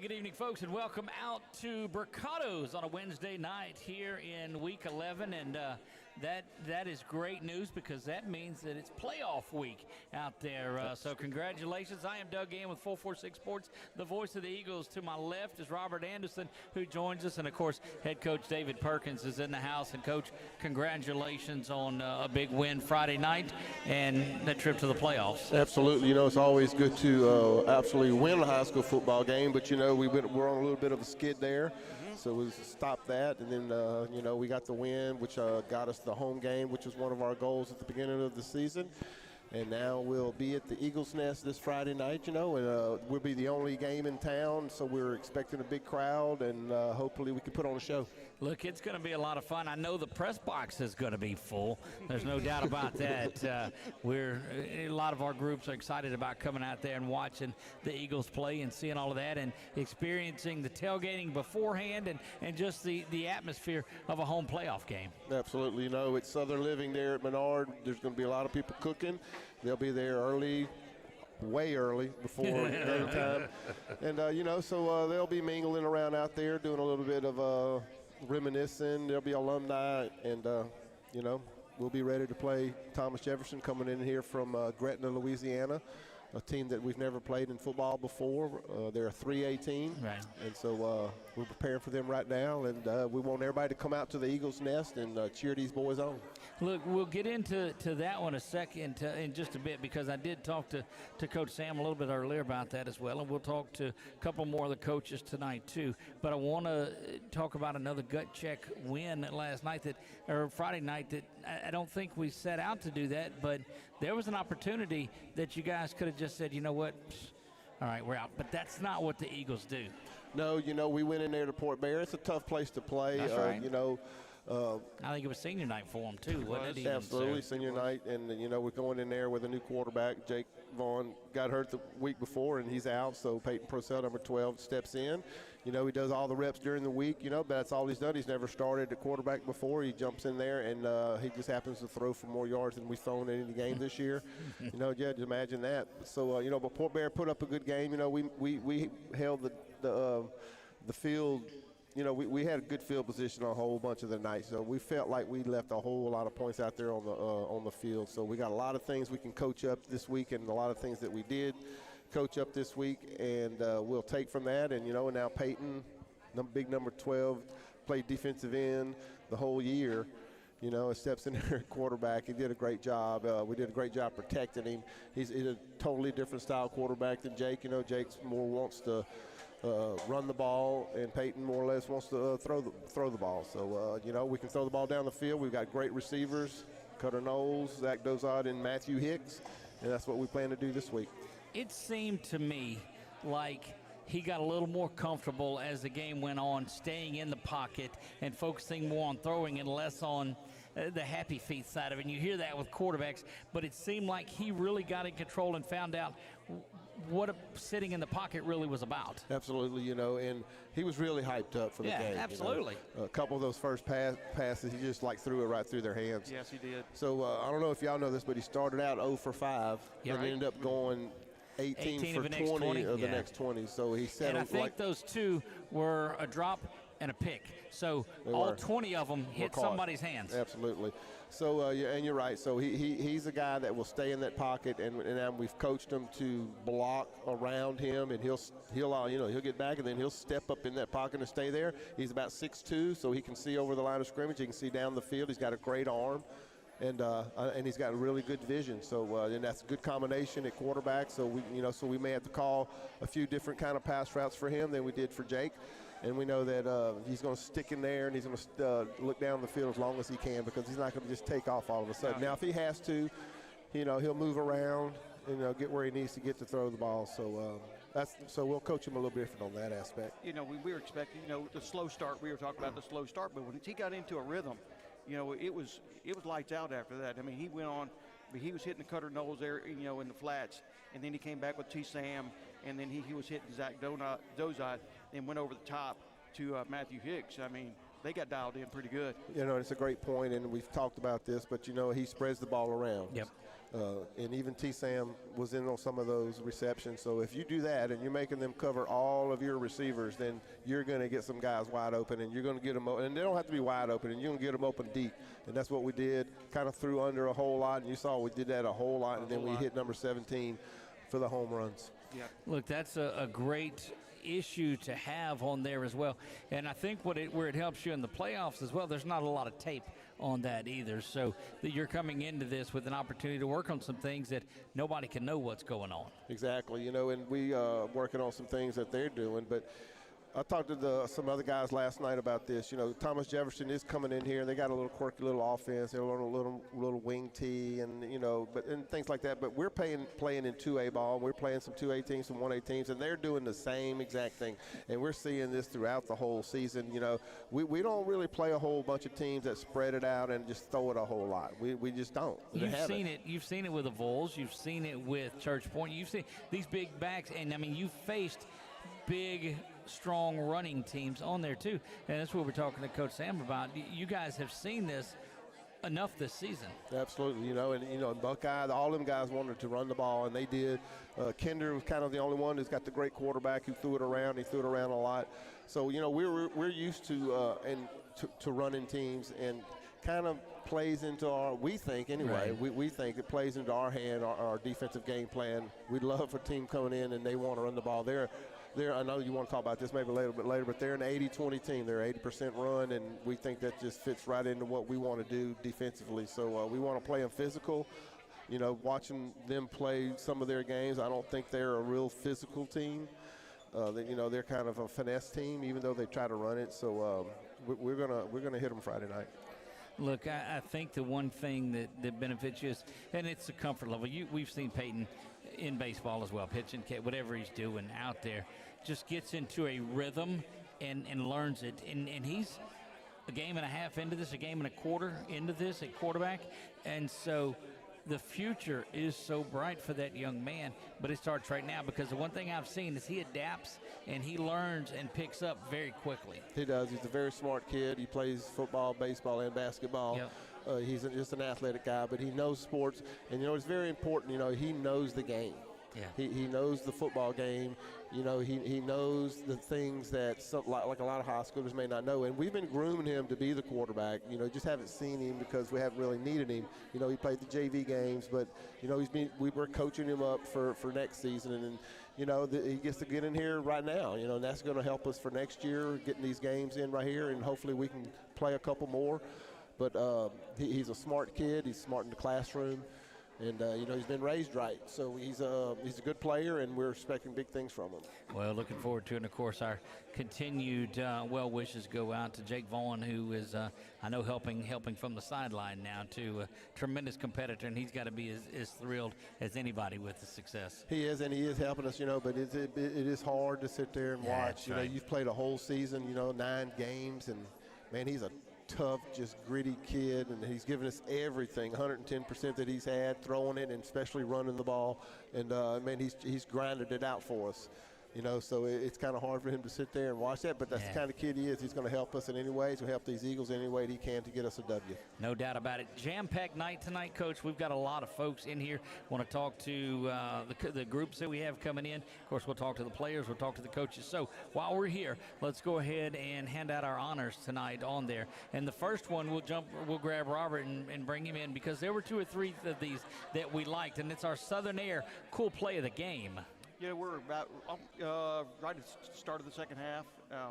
good evening, folks, and welcome out to Brocato's on a Wednesday night here in Week 11, and that is great news because that means that it's playoff week out there. So congratulations. I am Doug Ann with 446 Sports, the voice of the Eagles. To my left is Robert Anderson, who joins us, and, of course, head coach David Perkins is in the house. And, Coach, congratulations on a big win Friday night and that trip to the playoffs. Absolutely. You know, it's always good to absolutely win a high school football game, but, you know, we're on a little bit of a skid there. So we stopped that, and then, you know, we got the win, which got us the home game, which was one of our goals at the beginning of the season. And now we'll be at the Eagles Nest this Friday night, you know, and we'll be the only game in town, so we're expecting a big crowd, and hopefully we can put on a show. Look, it's going to be a lot of fun. I know the press box is going to be full. There's no doubt about that. A lot of our groups are excited about coming out there and watching the Eagles play and seeing all of that and experiencing the tailgating beforehand and just the atmosphere of a home playoff game. Absolutely. You know, it's Southern Living there at Menard. There's going to be a lot of people cooking. They'll be there early, way early, before game time. And, you know, so they'll be mingling around out there, doing a little bit of reminiscing. There'll be alumni, and, you know, we'll be ready to play Thomas Jefferson coming in here from Gretna, Louisiana, a team that we've never played in football before. They're a 3A team, right. And so we're preparing for them right now, and we want everybody to come out to the Eagles Nest and cheer these boys on. Look, we'll get into that one in just a bit, because I did talk to Coach Sam a little bit earlier about that as well, and we'll talk to a couple more of the coaches tonight too. But I want to talk about another gut check win last night, or Friday night, that I don't think we set out to do that, but there was an opportunity that you guys could have just said, you know what, all right, we're out. But that's not what the Eagles do. No, you know, we went in there to Port Bear. It's a tough place to play. That's right. You know, I think it was senior night for them too, wasn't it? Absolutely, senior night. And, you know, we're going in there with a new quarterback. Jake Vaughn got hurt the week before, and he's out. So Peyton Purcell, number 12, steps in. You know, he does all the reps during the week, you know, but that's all he's done. He's never started at quarterback before. He jumps in there, and he just happens to throw for more yards than we've thrown in any game this year. You know, yeah, just imagine that. So, you know, but Port Bear put up a good game. You know, we held the field. You know, we had a good field position on a whole bunch of the night, so we felt like we left a whole lot of points out there on the field. So we got a lot of things we can coach up this week, and a lot of things that we did coach up this week, and we'll take from that. And, you know, now Peyton, big number 12, played defensive end the whole year. You know, steps in there at quarterback. He did a great job. We did a great job protecting him. He's a totally different style quarterback than Jake. You know, Jake's more wants to run the ball, and Peyton more or less wants to throw the ball. So, you know, we can throw the ball down the field. We've got great receivers, Cutter Knowles, Zach Dozad, and Matthew Hicks, and that's what we plan to do this week. It seemed to me like he got a little more comfortable as the game went on, staying in the pocket and focusing more on throwing and less on the happy feet side of it. And you hear that with quarterbacks, but it seemed like he really got in control and found out what sitting in the pocket really was about. Absolutely, you know, and he was really hyped up for the game. Yeah, absolutely. You know? A couple of those first passes, he just threw it right through their hands. Yes, he did. So I don't know if y'all know this, but he started out 0 for 5 and ended up going 18 for 20 of the next 20. So he said, and I think those two were a drop and a pick. So all 20 of them hit somebody's hands. Absolutely. So, yeah, and you're right. So he's a guy that will stay in that pocket, and we've coached him to block around him, and he'll get back, and then he'll step up in that pocket and stay there. He's about 6'2", so he can see over the line of scrimmage. He can see down the field. He's got a great arm. And he's got a really good vision. So and that's a good combination at quarterback. So we may have to call a few different kind of pass routes for him than we did for Jake. And we know that he's going to stick in there, and he's going to look down the field as long as he can, because he's not going to just take off all of a sudden. Now, if he has to, you know, he'll move around and get where he needs to get to throw the ball. So so we'll coach him a little different on that aspect. You know, we were expecting, you know, the slow start. We were talking about the slow start, but when he got into a rhythm, you know, it was lights out after that. I mean, he went on, he was hitting the Cutter Knowles there, you know, in the flats, and then he came back with T. Sam, and then he was hitting Zach Dozad, and went over the top to Matthew Hicks. I mean, they got dialed in pretty good. You know, it's a great point, and we've talked about this, but, you know, he spreads the ball around. Yep. And even T-Sam was in on some of those receptions. So if you do that and you're making them cover all of your receivers, then you're going to get some guys wide open, and you're going to get them, and they don't have to be wide open, and you're going to get them open deep. And that's what we did, kind of threw under a whole lot, and you saw we did that a whole lot, and then we hit number 17 for the home runs. Yeah. Look, that's a great issue to have on there as well. And I think where it helps you in the playoffs as well, there's not a lot of tape on that either. So that you're coming into this with an opportunity to work on some things that nobody can know what's going on. Exactly, and we working on some things that they're doing, but I talked to some other guys last night about this. Thomas Jefferson is coming in here. They got a little quirky little offense. They're learning a little wing tee and things like that. But we're playing in 2A ball. We're playing some 2A teams, some 1A teams, and they're doing the same exact thing. And we're seeing this throughout the whole season. We don't really play a whole bunch of teams that spread it out and just throw it a whole lot. We just don't. You've seen it. You've seen it with the Vols. You've seen it with Church Point. You've seen these big backs, and you faced big, strong running teams on there too, and that's what we're talking to Coach Sam about. You guys have seen this enough this season. Absolutely, and Buckeye, all them guys wanted to run the ball, and they did. Kinder was kind of the only one who's got the great quarterback who threw it around. He threw it around a lot. So we're used to running teams, and kind of plays into we think anyway. Right. We think it plays into our hand, our defensive game plan. We'd love a team coming in and they want to run the ball. I know you want to talk about this maybe a little bit later, but they're an 80-20 team. They're 80% run, and we think that just fits right into what we want to do defensively. So we want to play them physical. Watching them play some of their games, I don't think they're a real physical team. They're kind of a finesse team, even though they try to run it. So we're gonna hit them Friday night. Look, I think the one thing that benefits you is, and it's the comfort level. We've seen Peyton in baseball as well, pitching, whatever he's doing out there, just gets into a rhythm and learns it. And he's a game and a half into this, a game and a quarter into this at quarterback. And so the future is so bright for that young man, but it starts right now, because the one thing I've seen is he adapts and he learns and picks up very quickly. He does. He's a very smart kid. He plays football, baseball, and basketball. Yep. He's just an athletic guy, but he knows sports. And, it's very important, he knows the game. Yeah. He knows the football game. He knows the things that like a lot of high schoolers may not know. And we've been grooming him to be the quarterback. Just haven't seen him because we haven't really needed him. He played the JV games, but we were coaching him up for next season, and he gets to get in here right now. And that's going to help us for next year, getting these games in right here, and hopefully we can play a couple more. But he's a smart kid. He's smart in the classroom. And, he's been raised right. So he's a good player, and we're expecting big things from him. Well, looking forward to it. And, of course, our continued well wishes go out to Jake Vaughn, who is, I know, helping from the sideline now, to a tremendous competitor. And he's got to be as thrilled as anybody with the success. He is, and he is helping us, but it is hard to sit there and watch. Right. You've played a whole season, 9 games, and, man, he's a tough, just gritty kid, and he's given us everything, 110% that he's had, throwing it and especially running the ball. And man, he's grinded it out for us. So it's kind of hard for him to sit there and watch that, but that's the kind of kid he is. He's going to help us in any way. He's going to help these Eagles any way he can to get us a W. No doubt about it. Jam-packed night tonight, Coach. We've got a lot of folks in here. Want to talk to the groups that we have coming in. Of course, we'll talk to the players. We'll talk to the coaches. So while we're here, let's go ahead and hand out our honors tonight on there. And the first one, we'll grab Robert and bring him in, because there were 2 or 3 of these that we liked, and it's our Southern Air Cool Play of the Game. We're about right at the start of the second half.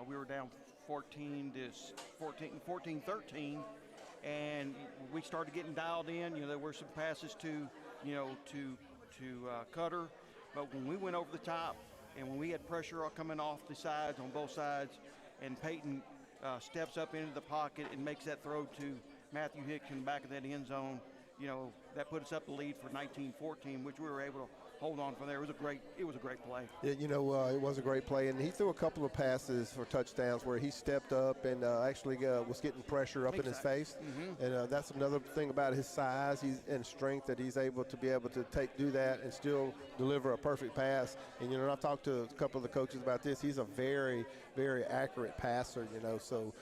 We were down 14-13, and we started getting dialed in. There were some passes to Cutter, but when we went over the top and when we had pressure coming off the sides on both sides, and Peyton steps up into the pocket and makes that throw to Matthew Hicks in the back of that end zone, that put us up the lead for 19-14, which we were able to hold on from there. It was a great play. Yeah, it was a great play, and he threw a couple of passes for touchdowns where he stepped up and actually was getting pressure up in his face. Mm-hmm. And that's another thing about his size and strength, that he's able to do that and still deliver a perfect pass. And I've talked to a couple of the coaches about this. He's a very, very accurate passer. So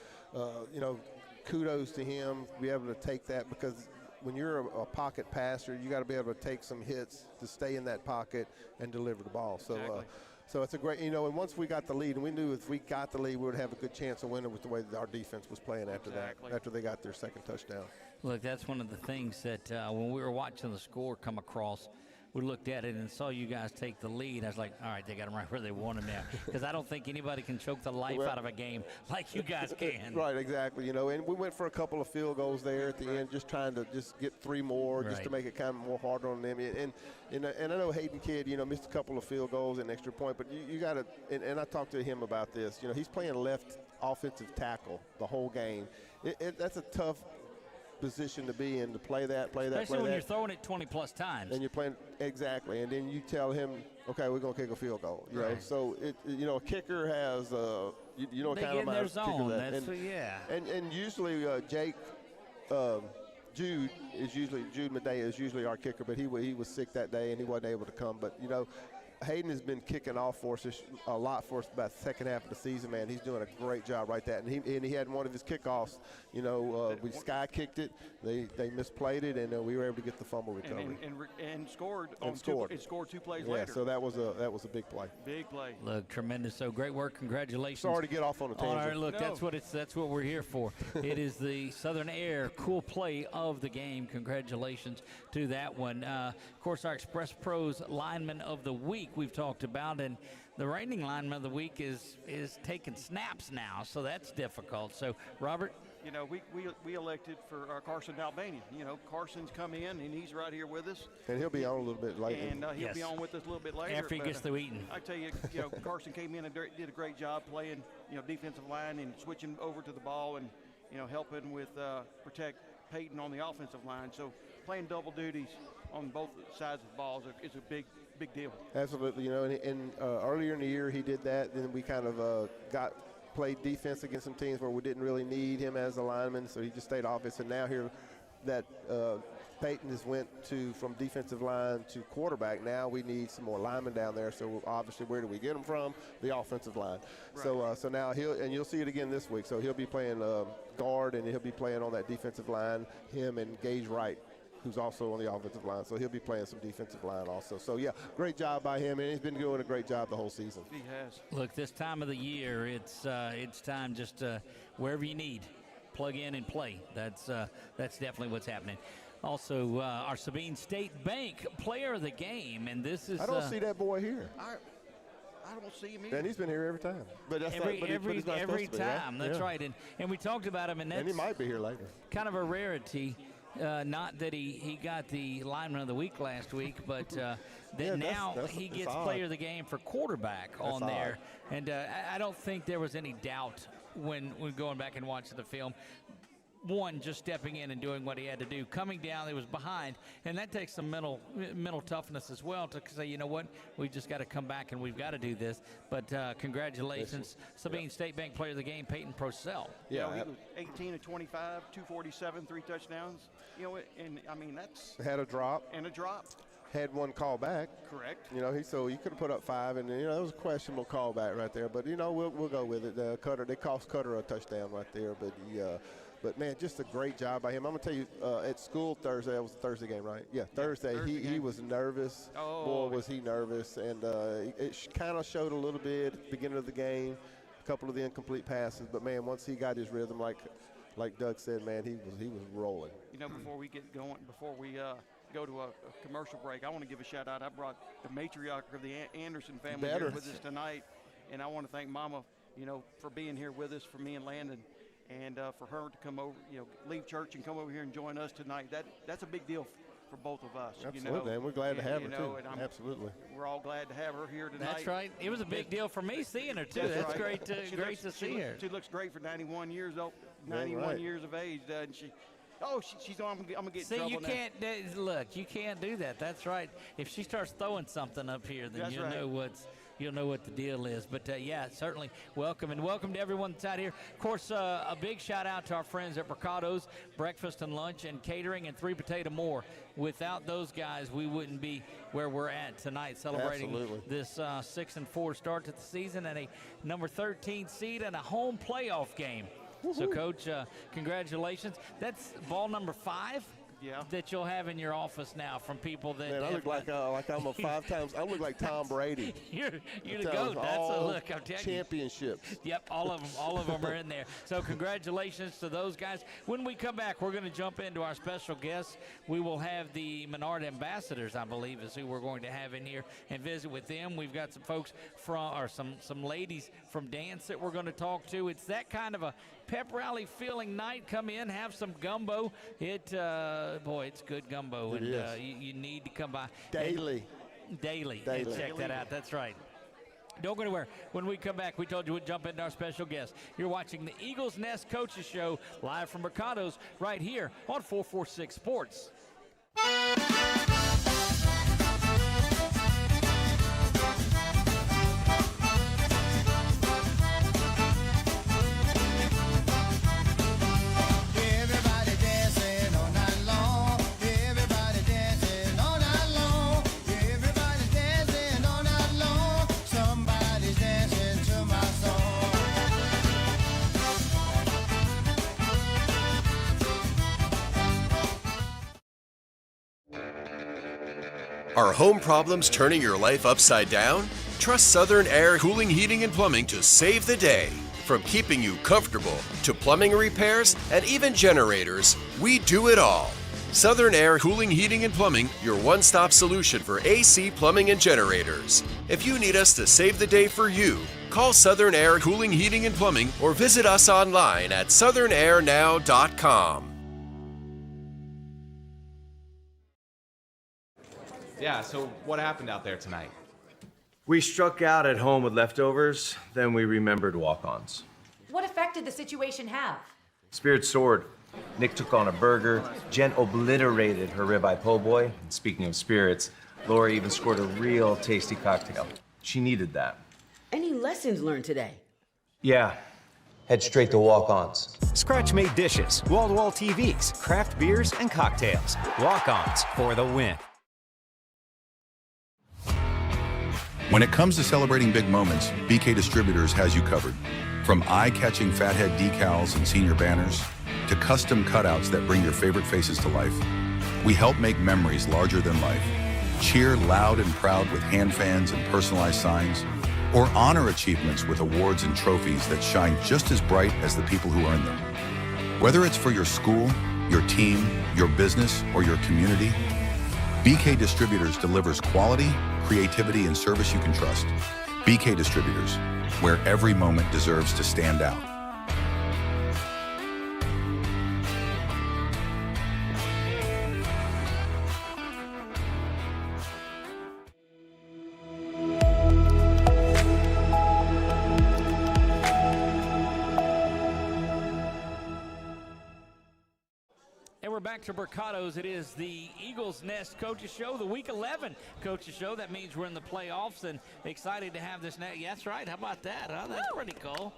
kudos to him to be able to take that, because when you're a pocket passer, you got to be able to take some hits to stay in that pocket and deliver the ball. So. Exactly. So it's a great, and once we got the lead, and we knew if we got the lead, we would have a good chance of winning with the way that our defense was playing after that, after they got their second touchdown. Look, that's one of the things that when we were watching the score come across, we looked at it and saw you guys take the lead. I was like, all right, they got them right where they want them now. Because I don't think anybody can choke the life out of a game like you guys can. Right, exactly. And we went for a couple of field goals there at the end, just trying to just get 3 more, just to make it kind of more harder on them. And I know Hayden Kidd, missed a couple of field goals and extra point, but you got to, and I talked to him about this. He's playing left offensive tackle the whole game. That's a tough position to be in, to play that. Especially when you're throwing it 20-plus times. And you're playing, exactly. And then you tell him, okay, we're going to kick a field goal. So, a kicker has, they get in their zone. And usually Jake, Jude Medea is usually our kicker, but he was sick that day and he wasn't able to come. But, Hayden has been kicking off for us a lot for us about the second half of the season, man. He's doing a great job right there. And he had one of his kickoffs, we sky kicked it, they misplayed it, and we were able to get the fumble recovery. And scored. Scored 2 plays later. Yeah, so that was a big play. Big play. Look, tremendous. So great work. Congratulations. Sorry to get off on a tangent. All right, look, that's what we're here for. It is the Southern Air cool play of the game. Congratulations to that one. Of course, our Express Pros lineman of the week we've talked about, and the reigning lineman of the week is taking snaps now, so that's difficult. So, Robert? We elected for Carson Albanian. Carson's come in, and he's right here with us. And he'll be on a little bit later. And he'll be on with us a little bit later. After he gets through eating. I tell you, Carson came in and did a great job playing, defensive line and switching over to the ball and, helping with protect Peyton on the offensive line. So playing double duties on both sides of the ball is a big deal. Absolutely, and earlier in the year he did that. Then we kind of played defense against some teams where we didn't really need him as a lineman, so he just stayed offense. And now here that Peyton has went from defensive line to quarterback, now we need some more linemen down there. So obviously, where do we get them from? The offensive line. Right. So now you'll see it again this week. So he'll be playing guard, and he'll be playing on that defensive line. Him and Gage Wright, who's also on the offensive line. So he'll be playing some defensive line also. So, yeah, great job by him, and he's been doing a great job the whole season. He has. Look, this time of the year, it's time just wherever you need, plug in and play. That's definitely what's happening. Also, our Sabine State Bank player of the game, and this is... I don't see that boy here. I don't see him either. And he's been here every time. But that's every time. That's right. And we talked about him, and he might be here later. Kind of a rarity. Not that he got the lineman of the week last week, but then now he gets player of the game for quarterback on there. And I don't think there was any doubt when going back and watching the film. One, just stepping in and doing what he had to do. Coming down, he was behind, and that takes some mental toughness as well to say, you know what, we've just got to come back and we've got to do this. But congratulations, Sabine State Bank player of the game, Peyton Procell. Yeah, he was 18 of 25, 247, 3 touchdowns. And I mean that's had a drop. Had one call back. Correct. So he could have put up 5, and it was a questionable callback right there. But we'll go with it. They cost Cutter a touchdown right there, But, man, just a great job by him. I'm going to tell you, at school Thursday, that was the Thursday game, right? Yeah, Thursday he was nervous. Boy, was he nervous. And it kind of showed a little bit at the beginning of the game, a couple of the incomplete passes. But, man, once he got his rhythm, like Doug said, man, he was rolling. Before we get going, before we go to a commercial break, I want to give a shout-out. I brought the matriarch of the Anderson family here with us tonight. And I want to thank Mama, for being here with us, for me and Landon. And for her to come over, leave church and come over here and join us tonight, that's a big deal for both of us. Absolutely, and we're glad to have her, too. Absolutely. We're all glad to have her here tonight. That's right. It was a big deal for me seeing her, too. That's great to see her. She looks great for 91 years old, 91 years of age, doesn't she? Oh, she's on. I'm gonna get in trouble you can't look. You can't do that. That's right. If she starts throwing something up here, then you'll know what the deal is. But yeah, certainly welcome to everyone that's out here. Of course, a big shout out to our friends at Brocato's breakfast and lunch and catering and 3 Potato More. Without those guys, we wouldn't be where we're at tonight, celebrating this 6-4 start to the season and a number 13 seed and a home playoff game. So, Coach, congratulations. That's ball number 5. that you'll have in your office now from people that. Man, I look like I'm a 5 times. I look like Tom Brady. you're the GOAT. That's a look. I'm telling you. Championships. Yep, all of them are in there. So congratulations to those guys. When we come back, we're going to jump into our special guests. We will have the Menard Ambassadors, I believe, is who we're going to have in here and visit with them. We've got some folks some ladies from dance that we're going to talk to. It's that kind of a pep rally feeling night. Come in, have some gumbo. It's good gumbo, and you need to come by Daily. Daily. Check that out. That's right. Don't go anywhere. When we come back, we told you we'd jump into our special guest. You're watching the Eagles Nest Coaches Show live from Brocato's right here on 446 Sports. Are home problems turning your life upside down? Trust Southern Air Cooling, Heating, and Plumbing to save the day. From keeping you comfortable to plumbing repairs and even generators, we do it all. Southern Air Cooling, Heating, and Plumbing, your one-stop solution for AC, plumbing, and generators. If you need us to save the day for you, call Southern Air Cooling, Heating, and Plumbing or visit us online at southernairnow.com. Yeah, so what happened out there tonight? We struck out at home with leftovers, then we remembered walk-ons. What effect did the situation have? Spirit soared. Nick took on a burger. Jen obliterated her ribeye po' boy. And speaking of spirits, Laura even scored a real tasty cocktail. She needed that. Any lessons learned today? Yeah. Head straight to walk-ons. Scratch-made dishes, wall-to-wall TVs, craft beers, and cocktails. Walk-ons for the win. When it comes to celebrating big moments, BK Distributors has you covered. From eye-catching fathead decals and senior banners, to custom cutouts that bring your favorite faces to life, we help make memories larger than life. Cheer loud and proud with hand fans and personalized signs, or honor achievements with awards and trophies that shine just as bright as the people who earn them. Whether it's for your school, your team, your business, or your community, BK Distributors delivers quality, creativity, and service you can trust. BK Distributors, where every moment deserves to stand out. We're back to Brocato's. It is the Eagles Nest Coaches Show, the Week 11 Coaches Show. That means we're in the playoffs and excited to have this. Yeah, that's right. How about that? Huh? That's pretty cool.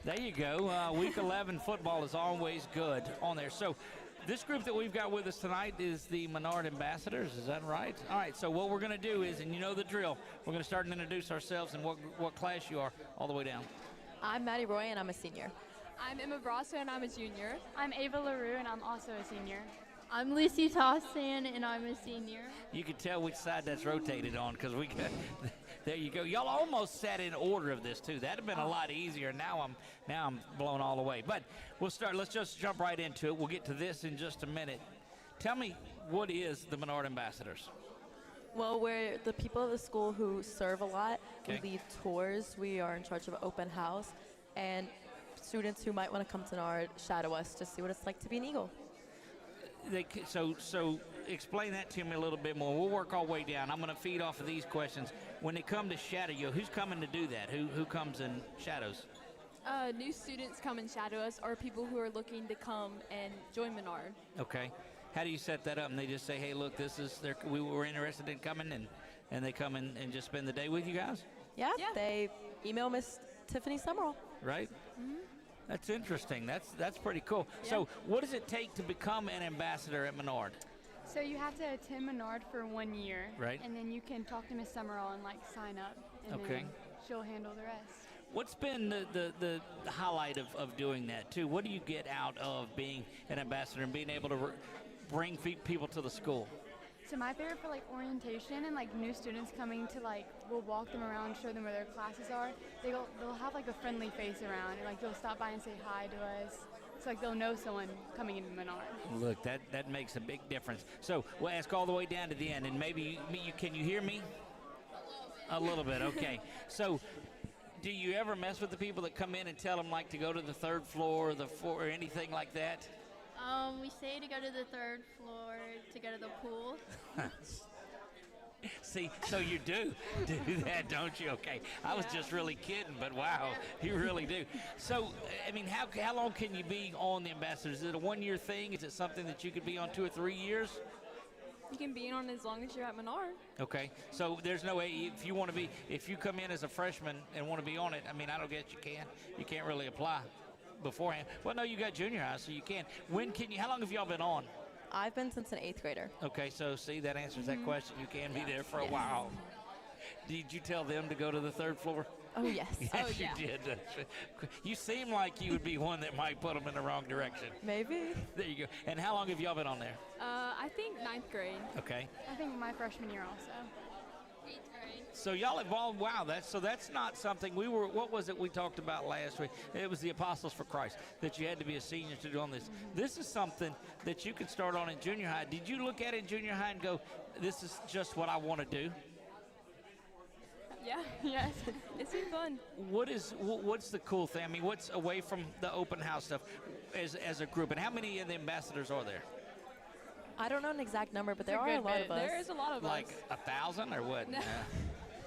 There you go. Week 11 football is always good on there. So this group that we've got with us tonight is the Menard Ambassadors. Is that right? All right, so what we're going to do is, and you know the drill, we're going to start and introduce ourselves and what class you are all the way down. I'm Maddie Roy, and I'm a senior. I'm Emma Brasso, and I'm a junior. I'm Ava LaRue, and I'm also a senior. I'm Lucy Tossan, and I'm a senior. You can tell which side that's rotated on because we got. There you go. Y'all almost sat in order of this too. That'd have been a lot easier. Now I'm blown all the way. But we'll start. Let's just jump right into it. We'll get to this in just a minute. Tell me, what is the Menard Ambassadors? Well, we're the people of the school who serve a lot. Okay. We lead tours. We are in charge of open house, and students who might want to come to Menard shadow us to see what it's like to be an Eagle. So explain that to me a little bit more. We'll work our way down. I'm going to feed off of these questions. When they come to shadow you, who's coming to do that? Who comes and shadows? New students come and shadow us, or people who are looking to come and join Menard. Okay. How do you set that up? And they just say, hey, look, we were interested in coming, and they come and just spend the day with you guys? Yeah. They email Miss Tiffany Summerall. Right? Mm-hmm. That's interesting. That's pretty cool. Yeah. So what does it take to become an ambassador at Menard? So you have to attend Menard for 1 year. Right. And then you can talk to Miss Summerall and sign up. And then she'll handle the rest. What's been the highlight of doing that too? What do you get out of being an ambassador and being able to bring people to the school? So my favorite for like orientation and like new students coming to like, we'll walk them around, show them where their classes are. They'll have like a friendly face around and like they'll stop by and say hi to us. So like they'll know someone coming into Menard. Look, that makes a big difference. So we'll ask all the way down to the end, and maybe can you hear me? A little bit, okay. So do you ever mess with the people that come in and tell them like to go to the third floor or or anything like that? We say to go to the third floor to go to the pool. See, so you do that, don't you? Okay, I was just really kidding, but wow, you really do. So, I mean, how long can you be on the Ambassadors? Is it a one-year thing? Is it something that you could be on 2 or 3 years? You can be on as long as you're at Menard. Okay, so there's no way if you come in as a freshman and want to be on it, I mean, I don't guess you can't really apply beforehand. Well, no, you got junior high, so you can. How long have y'all been on? I've been since an 8th grader. Okay, so see, that answers that question. You can be there for a while. Did you tell them to go to the third floor? Oh, yes. Yes, you did. You seem like you would be one that might put them in the wrong direction. Maybe. There you go. And how long have y'all been on there? I think 9th grade. Okay. I think my freshman year also. 8th grade. So y'all involved, wow, that's not something what was it we talked about last week? It was the Apostles for Christ, that you had to be a senior to do on this. This is something that you can start on in junior high. Did you look at it in junior high and go, this is just what I want to do? Yeah, yes, it's been fun. What's the cool thing? I mean, what's away from the open house stuff as a group, and how many of the ambassadors are there? I don't know an exact number, but there are a lot of us. There is a lot of us. Like 1,000 or what? No.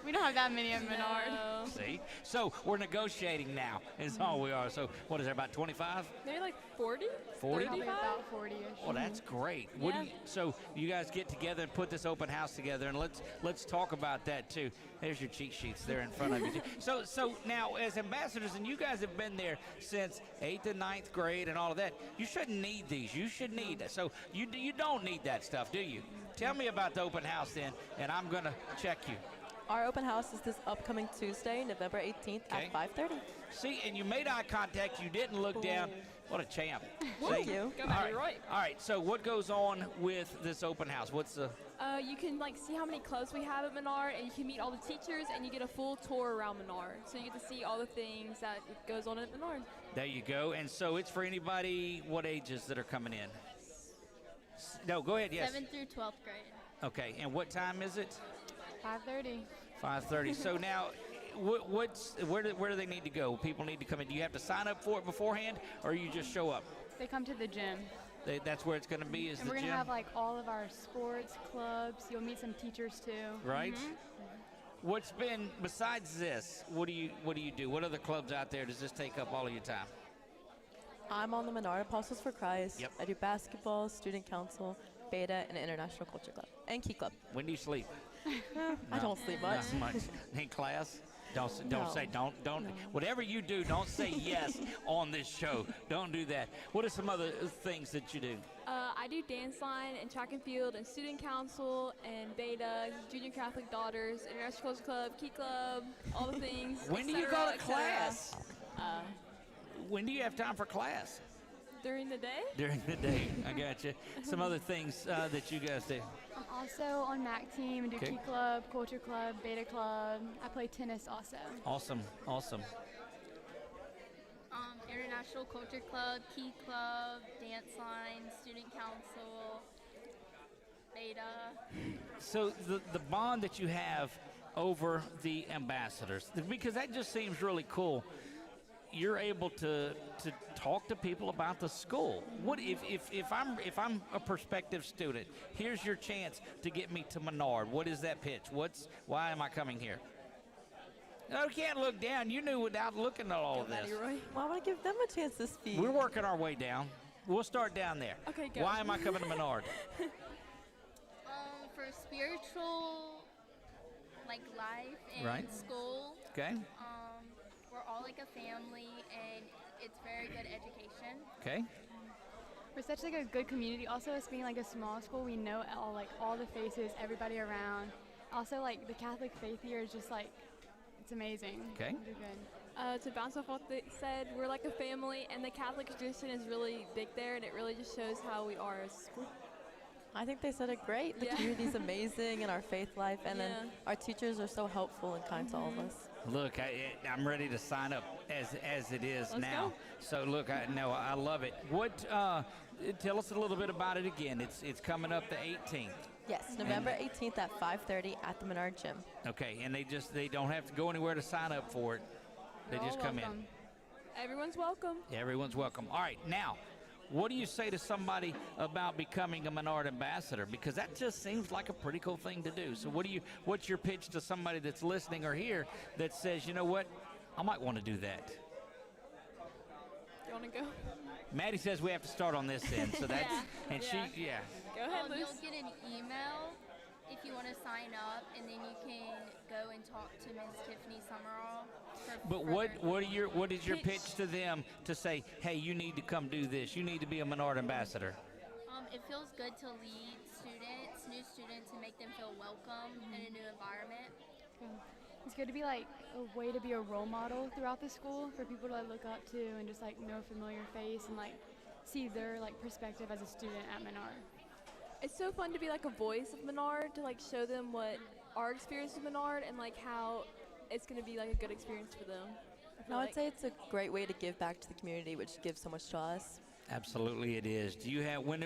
We don't have that many at Menard. No. See? So we're negotiating now is all we are. So what is there, about 25? Maybe like 40? 40? Probably about 40-ish. Well, that's great. Yeah. So you guys get together and put this open house together, and let's talk about that too. There's your cheat sheets there in front of you. So now as ambassadors, and you guys have been there since 8th and 9th grade and all of that, you shouldn't need these. You should need that. So you don't need that stuff, do you? Tell me about the open house then, and I'm going to check you. Our open house is this upcoming Tuesday, November 18th at 5:30. See, and you made eye contact. You didn't look down. What a champ. Thank you. Go back, you're right. All right, so what goes on with this open house? What's the... You can like see how many clubs we have at Menard, and you can meet all the teachers, and you get a full tour around Menard. So you get to see all the things that goes on at Menard. There you go. And so it's for anybody, what ages that are coming in? No, go ahead, yes. 7th through 12th grade. Okay, and what time is it? 5:30. 5:30. So now, where do they need to go? People need to come in. Do you have to sign up for it beforehand, or you just show up? They come to the gym. That's where it's going to be, is And the we're gym? going to have like all of our sports clubs. You'll meet some teachers too. Right? What's been, besides this, what do you do? What other clubs out there does this take up all of your time? I'm on the Menard Apostles for Christ. Yep. I do basketball, student council, beta, and International Culture Club, and Key Club. When do you sleep? I don't sleep much. Not much. In class? Don't No. say, don't. Whatever you do, don't say yes on this show. Don't do that. What are some other things that you do? I do dance line and track and field and student council and beta, junior Catholic daughters, International Culture Club, Key Club, all the things. When do you go to class? When do you have time for class? During the day? During the day. I got you. Some other things that you guys do. I'm also on MAC team and do Okay. Key Club, Culture Club, Beta Club. I play tennis also. Awesome. International Culture Club, Key Club, Dance Line, Student Council, Beta. So the bond that you have over the ambassadors, because that just seems really cool. You're able to talk to people about the school. What if I'm a prospective student? Here's your chance to get me to Menard. What is that pitch? Why am I coming here? No, you can't look down. You knew without looking at all of this. Well, I want to give them a chance to speak. We're working our way down. We'll start down there. Okay, go. Why am I coming to Menard? For spiritual, like life and Right. school. Okay. We're all like a family, and it's very good education. Okay. We're such like a good community. Also, us being like a small school, we know all the faces, everybody around. Also, like the Catholic faith here is just like, it's amazing. Okay. Really good. To bounce off what they said, we're like a family, and the Catholic tradition is really big there, and it really just shows how we are as a school. I think they said it great. The community's amazing and our faith life, and then our teachers are so helpful and kind to all of us. Look, I'm ready to sign up as it is now. Go. So look, I love it. What? Tell us a little bit about it again. It's coming up the 18th. Yes, November 18th at 5:30 at the Menard Gym. Okay, and they don't have to go anywhere to sign up for it. They just come in. Everyone's welcome. Everyone's welcome. All right, now, what do you say to somebody about becoming a Menard ambassador? Because that just seems like a pretty cool thing to do. So what's your pitch to somebody that's listening or here that says, you know what, I might want to do that? You want to go? Maddie says we have to start on this end. So that's, and she. Go ahead, Liz. You'll get an email if you want to sign up, and then you can go and talk to Ms. Tiffany Summerall. But what is your pitch to them to say, hey, you need to come do this. You need to be a Menard ambassador. It feels good to lead new students, and make them feel welcome in a new environment. It's good to be like a way to be a role model throughout the school for people to look up to and just like know a familiar face and like see their like perspective as a student at Menard. It's so fun to be like a voice of Menard, to like show them what our experience with Menard and like how it's going to be like a good experience for them. No, I'd say it's a great way to give back to the community, which gives so much to us. Absolutely, it is. Do you have when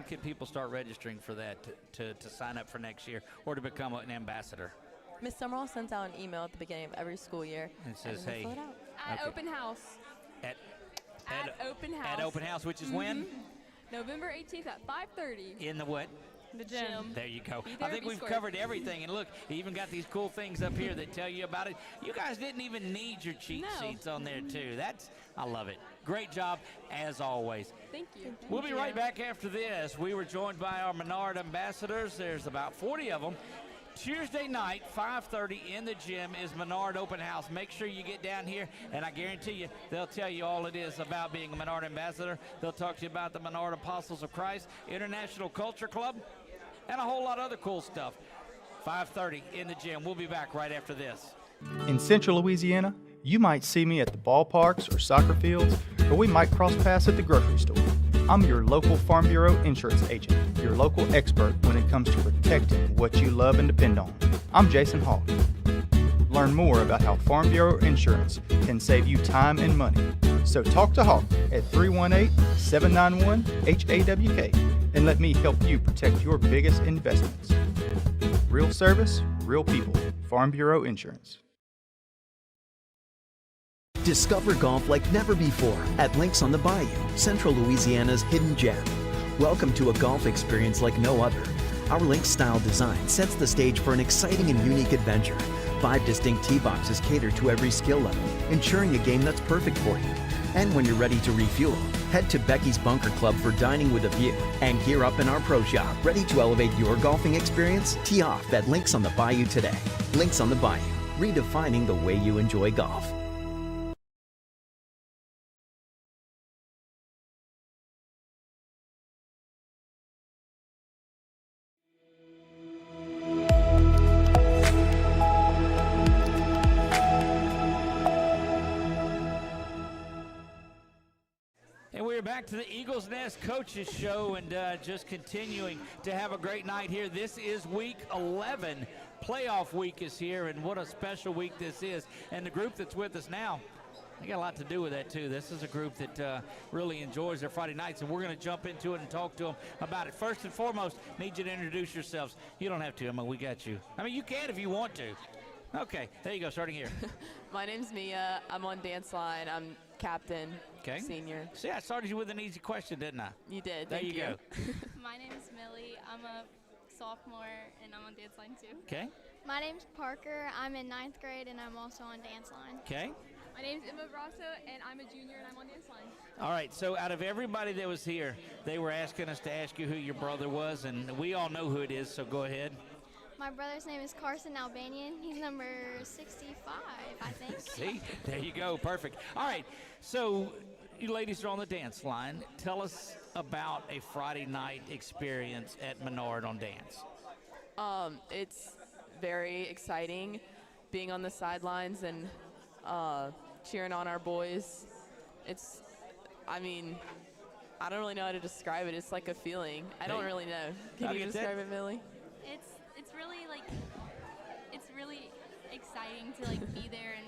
can people start registering for that to sign up for next year or to become an ambassador? Ms. Summerall sends out an email at the beginning of every school year. And says, hey. Fill it out. At open house. At open house. At open house, which is when? November 18th at 5:30. In the what? The gym. There you go. There, I think we've square. covered everything. And look, you even got these cool things up here that tell you about it. You guys didn't even need your cheat sheets on there, too. I love it. Great job, as always. Thank you. We'll be right back after this. We were joined by our Menard ambassadors. There's about 40 of them. Tuesday night, 5:30 in the gym is Menard Open House. Make sure you get down here, and I guarantee you they'll tell you all it is about being a Menard ambassador. They'll talk to you about the Menard Apostles of Christ, International Culture Club, and a whole lot of other cool stuff. 5:30 in the gym. We'll be back right after this. In Central Louisiana, you might see me at the ballparks or soccer fields, or we might cross paths at the grocery store. I'm your local Farm Bureau insurance agent, your local expert when it comes to protecting what you love and depend on. I'm Jason Hall. Learn more about how Farm Bureau insurance can save you time and money. So talk to Hawk at 318-791-HAWK and let me help you protect your biggest investments. Real service, real people. Farm Bureau Insurance. Discover golf like never before at Links on the Bayou, Central Louisiana's hidden gem. Welcome to a golf experience like no other. Our Links-style design sets the stage for an exciting and unique adventure. 5 distinct tee boxes cater to every skill level, ensuring a game that's perfect for you. And when you're ready to refuel, head to Becky's Bunker Club for dining with a view and gear up in our pro shop. Ready to elevate your golfing experience? Tee off at Links on the Bayou today. Links on the Bayou, redefining the way you enjoy golf. Back to the Eagles Nest Coaches Show, and just continuing to have a great night here. This is week 11. Playoff week is here, and what a special week this is. And the group that's with us now, they got a lot to do with that, too. This is a group that really enjoys their Friday nights, and we're going to jump into it and talk to them about it. First and foremost, need you to introduce yourselves. You don't have to, Emma. We got you. I mean, you can if you want to. Okay, there you go, starting here. My name's Mia. I'm on dance line. I'm captain, senior. See, I started you with an easy question, didn't I? You did. There you go. My name is Millie. I'm a sophomore, and I'm on dance line too. Okay. My name's Parker. I'm in 9th grade, and I'm also on dance line. Okay. My name's Emma Brasso, and I'm a junior, and I'm on dance line. All right, so out of everybody that was here, they were asking us to ask you who your brother was, and we all know who it is, so go ahead. My brother's name is Carson Albanian. He's number 65, I think. See, there you go, perfect. All right, so you ladies are on the dance line. Tell us about a Friday night experience at Menard on dance. It's very exciting being on the sidelines and cheering on our boys. I I don't really know how to describe it. It's like a feeling. I don't really know. Can you describe it, Millie? It's really like it's really exciting to like be there and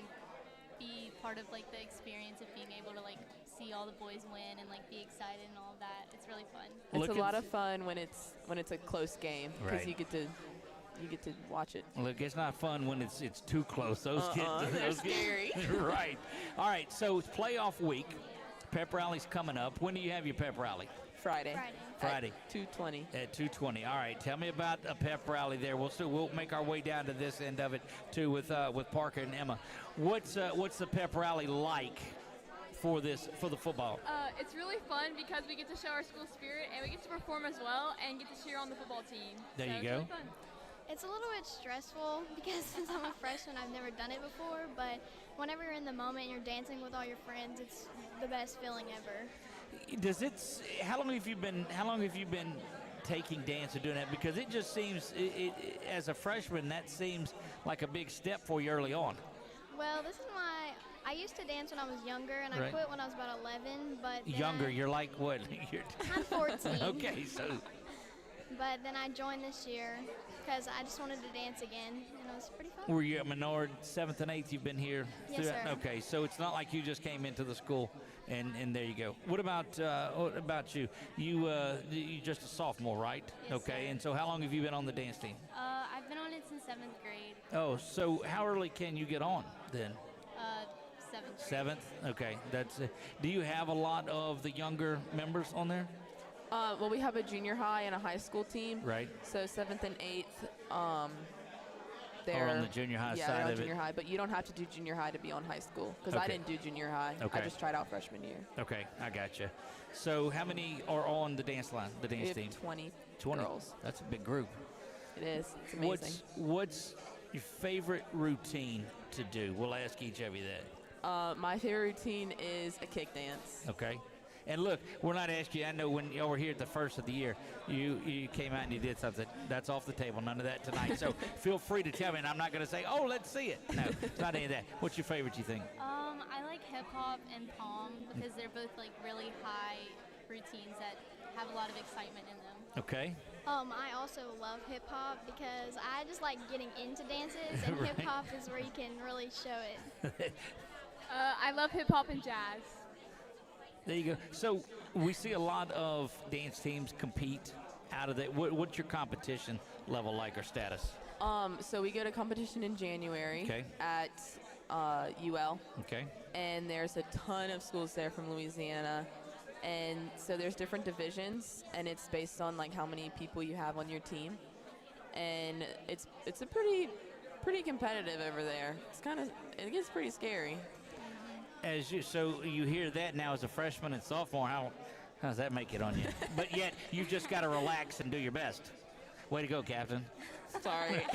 be part of like the experience of being able to like see all the boys win and like be excited and all of that. It's really fun. It's a lot of fun when it's a close game because Right. you get to watch it. Look, it's not fun when it's too close. Those They're scary. Right. All right, so it's playoff week. Pep rally's coming up. When do you have your pep rally? Friday. Friday. At 2:20. At 2:20. All right. Tell me about a pep rally there. We'll make our way down to this end of it too with Parker and Emma. What's the pep rally like for the football? It's really fun because we get to show our school spirit and we get to perform as well and get to cheer on the football team. There so you it's go. Really fun. It's a little bit stressful because since I'm a freshman, I've never done it before, but whenever you're in the moment and you're dancing with all your friends, it's the best feeling ever. How long have you been taking dance and doing that? Because it just seems, as a freshman, that seems like a big step for you early on. Well, I used to dance when I was younger, and I Right. quit when I was about 11, but then Younger, you're like what? I'm 14. Okay, so. But then I joined this year because I just wanted to dance again, and it was pretty fun. Were you at Menard 7th and 8th? You've been here? Yes, sir. Okay, so it's not like you just came into the school and there you go. What about you? You just a sophomore, right? Yes, okay, sir. and so how long have you been on the dance team? I've been on it since 7th grade. Oh, so how early can you get on then? 7th. Seventh? Okay, that's. Do you have a lot of the younger members on there? Well, we have a junior high and a high school team. Right. So 7th and 8th, They're on the junior high yeah, side they're on of junior it. high, but you don't have to do junior high to be on high school because I Okay. didn't do junior high. Okay. I just tried out freshman year. Okay, I got you. So how many are on the dance line, the dance We have team? 20 girls. That's a big group. It is. It's amazing. What's your favorite routine to do? We'll ask each of you that. My favorite routine is a kick dance. Okay. And look, we're not asking you. I know when you were here at the first of the year, you came out and you did something. That's off the table. None of that tonight. So feel free to tell me, and I'm not going to say, oh, let's see it. No, it's not any of that. What's your favorite, you think? I like hip hop and palm because they're both like really high routines that have a lot of excitement in them. Okay. I also love hip hop because I just like getting into dances, and Right. hip hop is where you can really show it. I love hip hop and jazz. There you go. So we see a lot of dance teams compete out of that. What's your competition level like or status? So we go to competition in January Okay. at UL. Okay. And there's a ton of schools there from Louisiana. And so there's different divisions, and it's based on like how many people you have on your team. And it's a pretty competitive over there. It gets pretty scary. So you hear that now as a freshman and sophomore, how does that make it on you? But yet you just got to relax and do your best. Way to go, Captain. Sorry.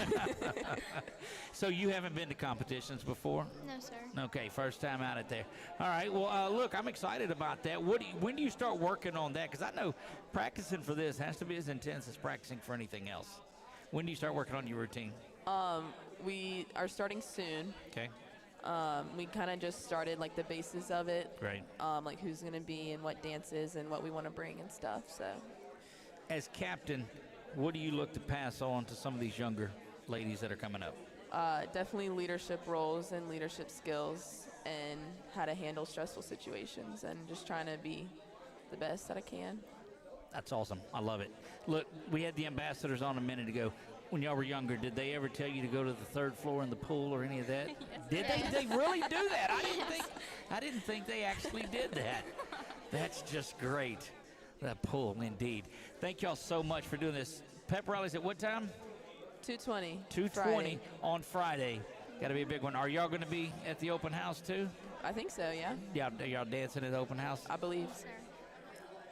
So you haven't been to competitions before? No, sir. Okay, first time out at there. All right, well, look, I'm excited about that. When do you start working on that? Because I know practicing for this has to be as intense as practicing for anything else. When do you start working on your routine? We are starting soon. Okay. We kind of just started like the basis of it. Right. Like who's going to be and what dances and what we want to bring and stuff. So. As captain, what do you look to pass on to some of these younger ladies that are coming up? Definitely leadership roles and leadership skills and how to handle stressful situations and just trying to be the best that I can. That's awesome. I love it. Look, we had the ambassadors on a minute ago. When y'all were younger, did they ever tell you to go to the third floor in the pool or any of that? Did they really do that? I didn't think they actually did that. That's just great. That pool, indeed. Thank y'all so much for doing this. Pep rallies at what time? 2:20. 2:20 on Friday. Got to be a big one. Are y'all going to be at the open house too? I think so, yeah. Y'all dancing at the open house? I believe.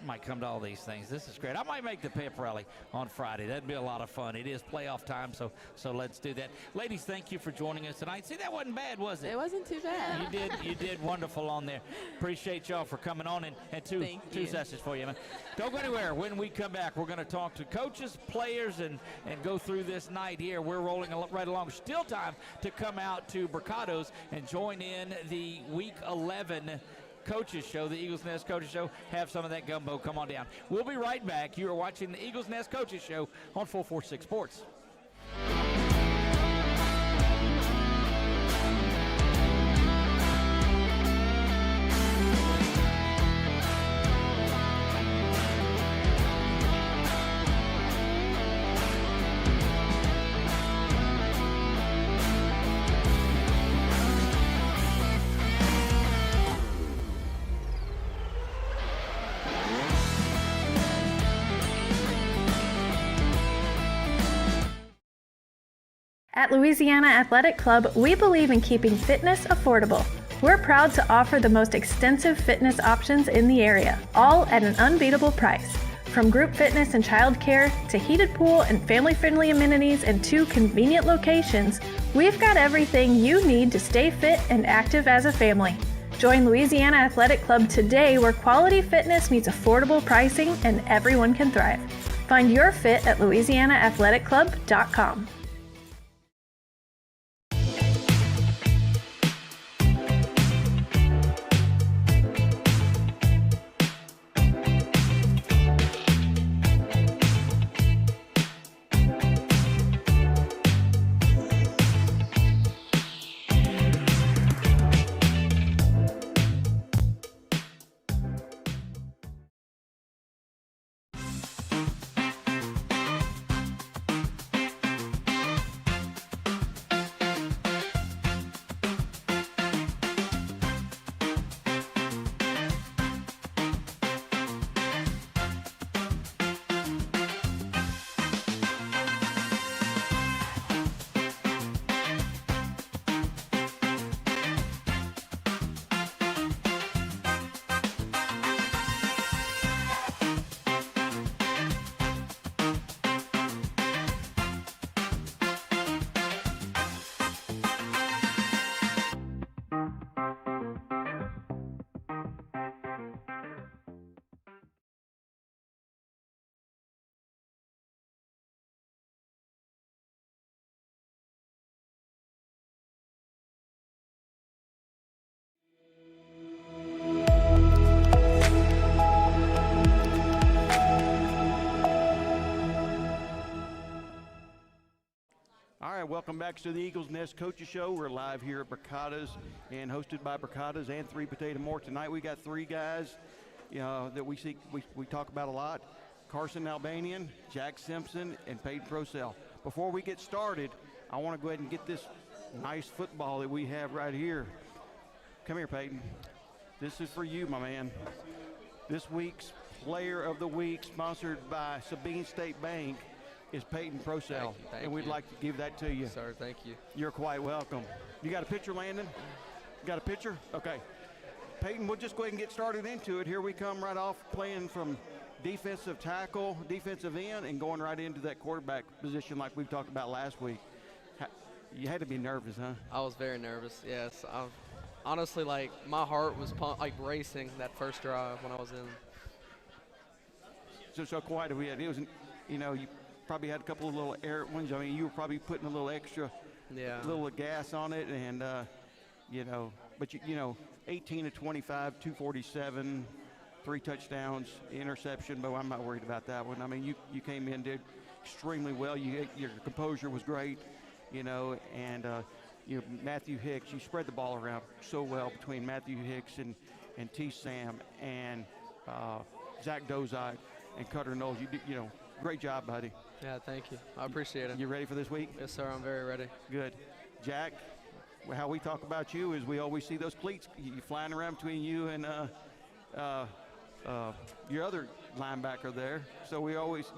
Might come to all these things. This is great. I might make the pep rally on Friday. That'd be a lot of fun. It is playoff time, so let's do that. Ladies, thank you for joining us tonight. See, that wasn't bad, was it? It wasn't too bad. You did wonderful on there. Appreciate y'all for coming on, and two sessions for you, man. Don't go anywhere. When we come back, we're going to talk to coaches, players, and go through this night here. We're rolling right along. Still time to come out to Brocato's and join in the Week 11 Coaches Show, the Eagles Nest Coaches Show. Have some of that gumbo. Come on down. We'll be right back. You are watching the Eagles Nest Coaches Show on 446 Sports. At Louisiana Athletic Club, we believe in keeping fitness affordable. We're proud to offer the most extensive fitness options in the area, all at an unbeatable price. From group fitness and childcare to heated pool and family-friendly amenities in 2 convenient locations, we've got everything you need to stay fit and active as a family. Join Louisiana Athletic Club today, where quality fitness meets affordable pricing and everyone can thrive. Find your fit at louisianaathleticClub.com. All right, welcome back to the Eagles Nest Coaches Show. We're live here at Brocato's and hosted by Brocato's and Three Potato More. Tonight we got 3 guys that we talk about a lot: Carson Albanian, Jack Simpson, and Peyton Procell. Before we get started, I want to go ahead and get this nice football that we have right here. Come here, Peyton. This is for you, my man. This week's Player of the Week, sponsored by Sabine State Bank, is Peyton Procell, and we'd like to give that to you. Sir, thank you. You're quite welcome. You got a picture, Landon? Got a picture? Okay. Peyton, we'll just go ahead and get started into it. Here we come right off, playing from defensive tackle, defensive end, and going right into that quarterback position like we talked about last week. You had to be nervous, huh? I was very nervous, yes. Honestly, like, my heart was racing that first drive when I was in. So quiet. It was, you probably had a couple of little errant ones. I mean, you were probably putting a little extra, little gas on it, and but 18 to 25, 247, 3 touchdowns, interception. But I'm not worried about that one. I mean, you came in, did extremely well. Your composure was great, and Matthew Hicks. You spread the ball around so well between Matthew Hicks and T. Sam and Zach Dozai and Cutter Knowles. Great job, buddy. Yeah, thank you. I appreciate it. You ready for this week? Yes, sir. I'm very ready. Good. Jack, how we talk about you is we always see those cleats you flying around between you and your other linebacker there. So we always,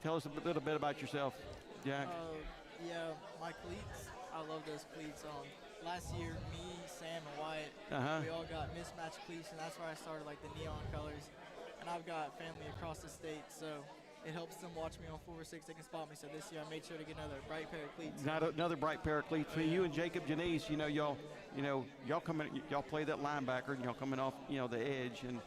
tell us a little bit about yourself, Jack. Yeah, my cleats. I love those cleats. Last year, me, Sam, and Wyatt, we all got mismatched cleats, and that's where I started, like the neon colors. And I've got family across the state, so it helps them watch me on 446. They can spot me. So this year I made sure to get another bright pair of cleats. Another bright pair of cleats for you and Jacob Janice. Y'all play that linebacker, and y'all coming off, the edge, and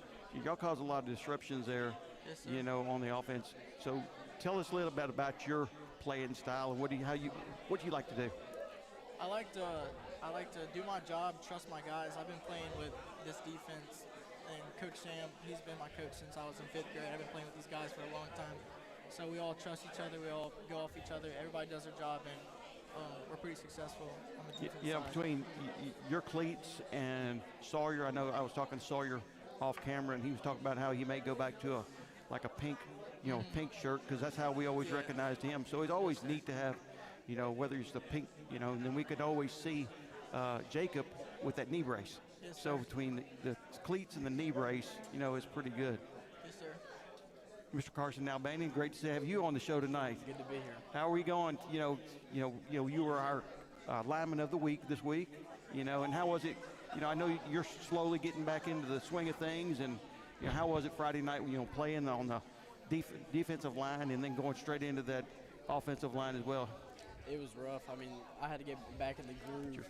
y'all cause a lot of disruptions there, yes, sir. On the offense. So tell us a little bit about your playing style and what do you like to do? I like to do my job, trust my guys. I've been playing with this defense. And Coach Sam, he's been my coach since I was in 5th grade. I've been playing with these guys for a long time. So we all trust each other. We all go off each other. Everybody does their job, and we're pretty successful on the defense side. Between your cleats and Sawyer, I know I was talking to Sawyer off camera, and he was talking about how he may go back to a pink, pink shirt, because that's how we always recognized him. So it's always neat to have, whether it's the pink, and then we could always see Jacob with that knee brace. Yes, so sir. between the cleats and the knee brace, it's pretty good. Yes, sir. Mr. Carson Albanian, great to have you on the show tonight. Good to be here. How are we going? You were our lineman of the week this week. And how was it? I know you're slowly getting back into the swing of things, and how was it Friday night? Playing on the defensive line and then going straight into that offensive line as well. It was rough. I mean, I had to get back in the groove. Sure.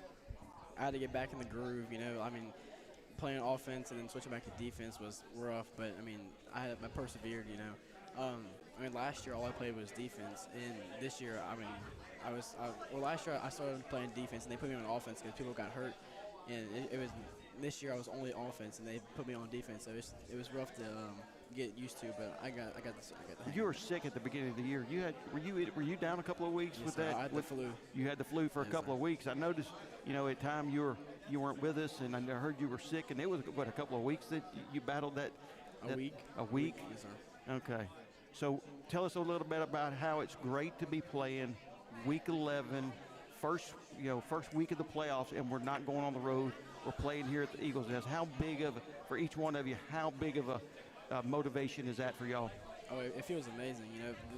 I had to get back in the groove. I mean, playing offense and then switching back to defense was rough, but I mean, I persevered. I mean, last year all I played was defense, and this year, I mean, last year I started playing defense, and they put me on offense because people got hurt, and it was this year I was only offense, and they put me on defense, so it was rough to get used to, but I got this. You were sick at the beginning of the year. Were you down a couple of weeks with that? I had the flu. You had the flu for a couple of weeks. I noticed, at time you weren't with us, and I heard you were sick, and it was a couple of weeks that you battled that. A week. A week. Yes, sir. Okay. So tell us a little bit about how it's great to be playing Week 11, first week of the playoffs, and we're not going on the road. We're playing here at the Eagles Nest. How big for each one of you, how big of a motivation is that for y'all? Oh, it feels amazing.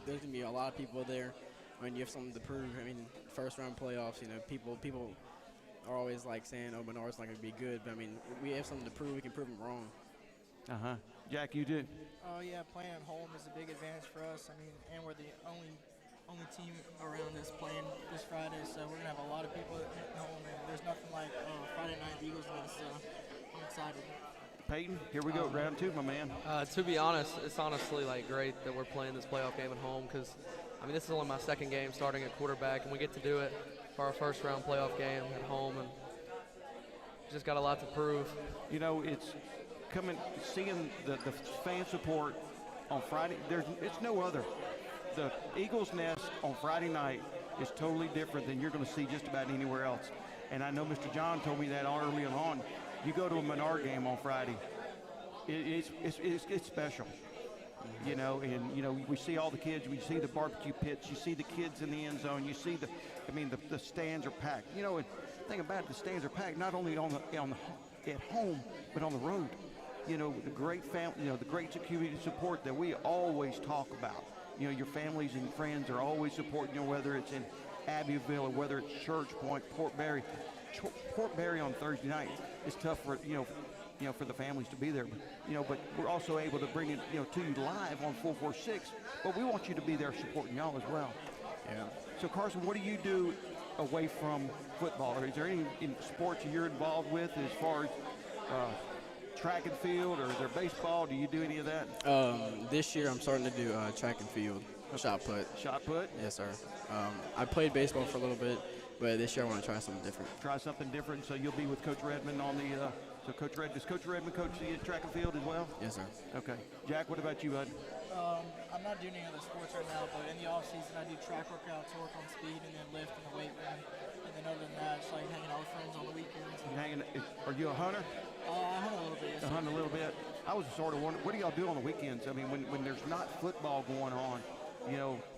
There's gonna be a lot of people there. I mean, you have something to prove. I mean, first round playoffs. People are always like saying, "Oh, Menard's not gonna be good," but I mean, we have something to prove. We can prove them wrong. Jack, you did. Oh yeah, playing at home is a big advantage for us. I mean, and we're the only team around us playing this Friday, so we're gonna have a lot of people at home, and there's nothing like Friday night Eagles Nest. So I'm excited. Peyton, here we go, round 2, my man. To be honest, it's honestly great that we're playing this playoff game at home, because I mean, this is only my second game starting at quarterback, and we get to do it for our first round playoff game at home, and just got a lot to prove. It's seeing the fan support on Friday. It's no other. The Eagles Nest on Friday night is totally different than you're going to see just about anywhere else. And I know Mr. John told me that early on. You go to a Menard game on Friday, it's special. And we see all the kids. We see the barbecue pits. You see the kids in the end zone. You see the stands are packed. And the thing about it, the stands are packed not only at home but on the road. The great family, the great community support that we always talk about. Your families and friends are always supporting you, whether it's in Abbeville or whether it's Church Point, Port Barry. Port Barry on Thursday night is tough for for the families to be there. But we're also able to bring it to you live on 446. But we want you to be there supporting y'all as well. Yeah. So Carson, what do you do away from football? Or is there any sports you're involved with as far as track and field, or is there baseball? Do you do any of that? This year I'm starting to do track and field, shot put. Shot put? Yes, sir. I played baseball for a little bit, but this year I want to try something different. Try something different. So you'll be with Coach Redmond on the. Does Coach Redmond coach the track and field as well? Yes, sir. Okay. Jack, what about you, bud? I'm not doing any other sports right now, but in the off season I do track workouts, work on speed, and then lift in the weight room. And then other than that, just hanging out with friends on the weekends. Are you a hunter? I hunt a little bit. Yes, hunt a little bit. I was sort of wondering, what do y'all do on the weekends? I mean, when there's not football going on,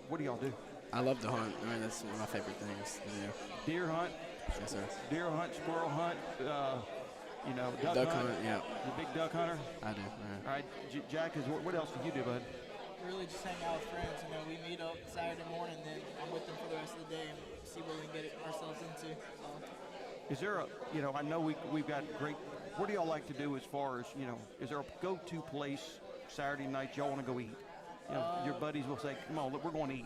what do y'all do? I love to hunt. I mean, that's one of my favorite things to do. Deer hunt? Yes, sir. Deer hunt, squirrel hunt, duck hunt. Yeah. You a big duck hunter? I do. All right, Jack, what else do you do, bud? Really just hang out with friends. We meet up Saturday morning, then I'm with them for the rest of the day and see what we can get ourselves into. Is there I know we've got great, what do y'all like to do as far as, is there a go-to place Saturday night y'all want to go eat? Your buddies will say, come on, look, we're going to eat.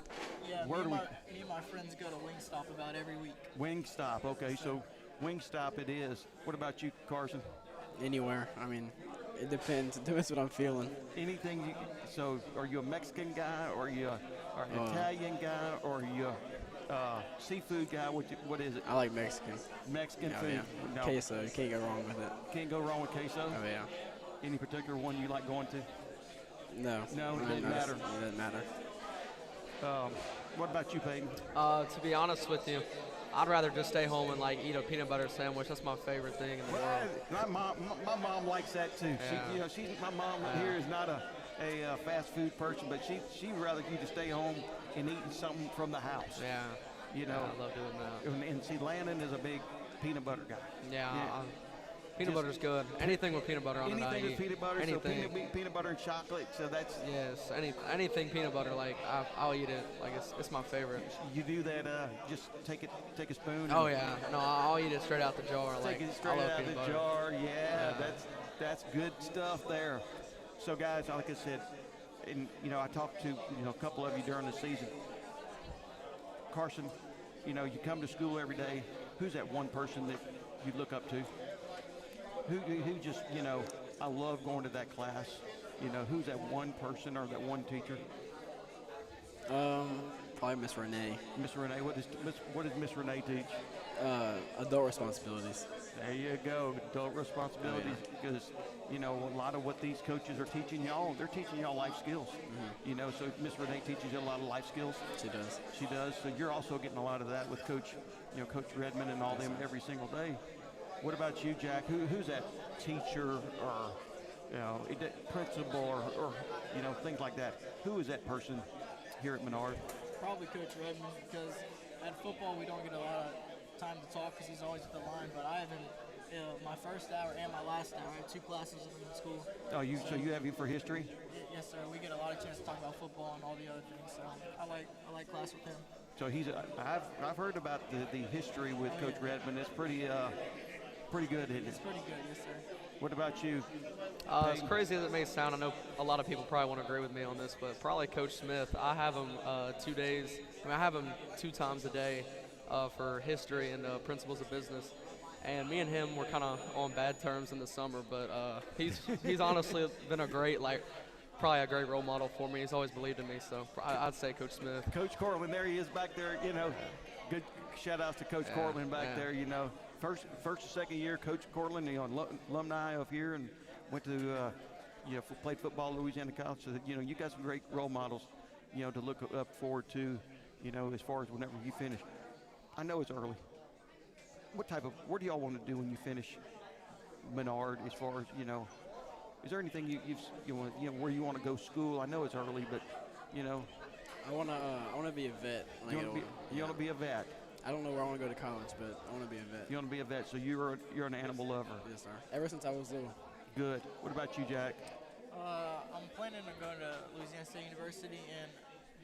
Yeah, me and my friends go to Wingstop about every week. Wingstop, okay, so Wingstop it is. What about you, Carson? Anywhere. I mean, it depends. It depends what I'm feeling. So are you a Mexican guy, or are you an Italian guy, or are you seafood guy. What is it? I like Mexican. Mexican Oh, food. yeah. No. Queso. You can't go wrong with it. Can't go wrong with queso. Oh yeah. Any particular one you like going to? No. No, it doesn't matter. It doesn't matter. What about you, Peyton? To be honest with you, I'd rather just stay home and like eat a peanut butter sandwich. That's my favorite thing in the world. My mom likes that too. Yeah. My mom here is not a fast food person, but she'd rather you to stay home and eating something from the house. Yeah. You know, I love doing that. And see, Landon is a big peanut butter guy. Yeah. Peanut butter's good. Anything with peanut butter on it, I Anything with eat. peanut butter, Anything. so peanut butter and chocolate. So that's Yes, anything peanut butter, like I'll eat it. Like it's my favorite. you do that. Just take a spoon. Oh yeah, no, I'll eat it straight out the jar. Take Like it I straight love out peanut the butter. jar. Yeah, Yeah. that's good stuff there. So guys, like I said, and I talked to a couple of you during the season. Carson, you come to school every day. Who's that one person that you look up to? Who just I love going to that class. Who's that one person or that one teacher? Probably Miss Renee. Miss Renee, what does Miss Renee teach? Adult responsibilities. There you go, adult responsibilities. Because a lot of what these coaches are teaching y'all, they're teaching y'all life skills. Mm-hmm. So Miss Renee teaches you a lot of life skills. She does. She does. So you're also getting a lot of that with Coach Redmond and all them every single day. What about you, Jack? Who's that teacher or principal or things like that? Who is that person here at Menard? Probably Coach Redmond, because at football we don't get a lot of time to talk because he's always at the line. But I have him my first hour and my last hour. I have 2 classes with him in school. Oh, so you have him for history? Yes, sir. We get a lot of chance to talk about football and all the other things. So I like class with him. So I've heard about the history with Coach Redmond. It's pretty good, isn't it? It's pretty good, yes, sir. What about you? As crazy as it may sound, I know a lot of people probably won't agree with me on this, but probably Coach Smith. I have him 2 days. I have him 2 times a day for history and principles of business. And me and him were kind of on bad terms in the summer, but he's honestly been probably a great role model for me. He's always believed in me, so I'd say Coach Smith. Coach Cortland, there he is back there. Good shout outs to Coach Cortland back there. First or second year, Coach Cortland, alumni of here, and went to played football at Louisiana College. So that, you got some great role models, to look up forward to, as far as whenever you finish. I know it's early. What do y'all want to do when you finish Menard? As far as is there anything you want where you want to go school? I know it's early, but I want to be a vet. You want to be a vet. I don't know where I want to go to college, but I want to be a vet. You want to be a vet, so you're an animal lover. Yes, sir. Ever since I was little. Good. What about you, Jack? I'm planning on going to Louisiana State University, and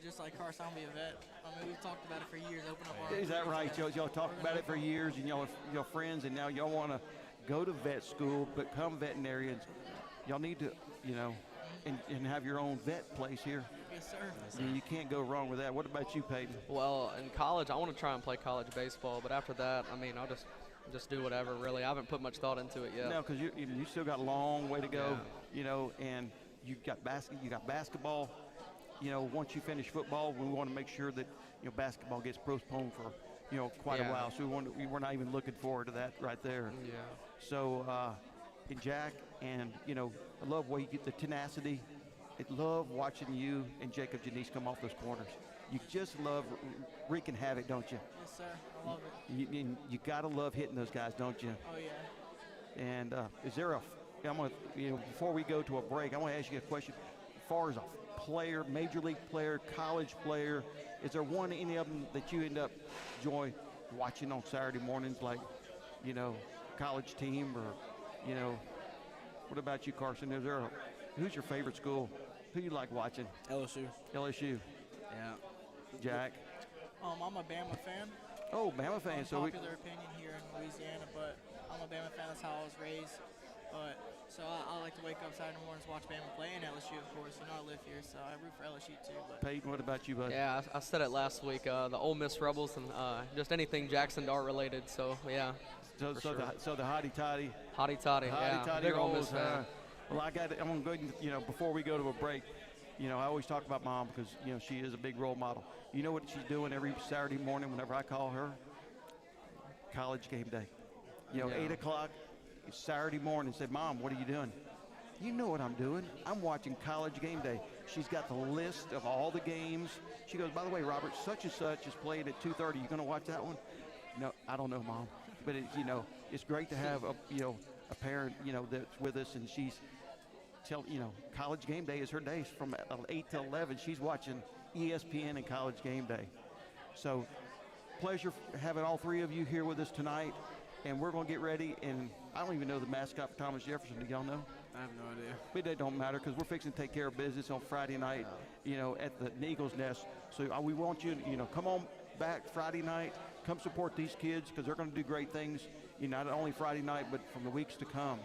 just like Carson, I'll be a vet. We've talked about it for years. Open up our. Is that right? Y'all talked about it for years, and y'all friends, and now y'all want to go to vet school, become veterinarians. Y'all need to, and have your own vet place here. Yes, sir. You can't go wrong with that. What about you, Peyton? Well, in college, I want to try and play college baseball, but after that, I'll just do whatever, really. I haven't put much thought into it yet. No, because you still got a long way to go, and you got basketball. Once you finish football, we want to make sure that basketball gets postponed for quite a while. So we're not even looking forward to that right there. Yeah. So, and Jack, and I love the way you get the tenacity. I love watching you and Jacob Janice come off those corners. You just love wreaking havoc, don't you? Yes, sir. I love it. You gotta love hitting those guys, don't you? Oh yeah. And is there before we go to a break, I want to ask you a question. As far as a player, major league player, college player, is there any of them that you end up enjoy watching on Saturday mornings, like college team, or what about you, Carson? Who's your favorite school? Who you like watching? LSU. LSU. Yeah. Jack. I'm a Bama fan. Oh, Bama fan. So popular opinion here in Louisiana, but I'm a Bama fan. That's how I was raised. But so I like to wake up Saturday mornings, watch Bama play, and LSU, of course. I live here, so I root for LSU too. But Peyton, what about you, bud? Yeah, I said it last week. The Ole Miss Rebels and just anything Jackson Dart related. So yeah. So the hotty toddy. Hotty totty. Yeah. Hotty toddy Big Ole Miss fan. Well, I'm going to go. Before we go to a break, You know, I always talk about Mom because, you know, she is a big role model. You know what she's doing every Saturday morning whenever I call her? College game day. You know, 8 o'clock, Saturday morning, said, Mom, what are you doing? You know what I'm doing. I'm watching College game day. She's got the list of all the games. She goes, by the way, Robert, such and such is playing at 2:30. You going to watch that one? No, I don't know, Mom. But, you know, it's great to have, a parent, you know, that's with us, and she's, College game day is her day. From 8 to 11, she's watching ESPN and College game day. So, pleasure having all three of you here with us tonight, and we're going to get ready. And I don't even know the mascot for Thomas Jefferson. Do y'all know? I have no idea. But it don't matter because we're fixing to take care of business on Friday night, at the Eagles Nest. So we want you to, come on back Friday night. Come support these kids because they're going to do great things, not only Friday night, but from the weeks to come.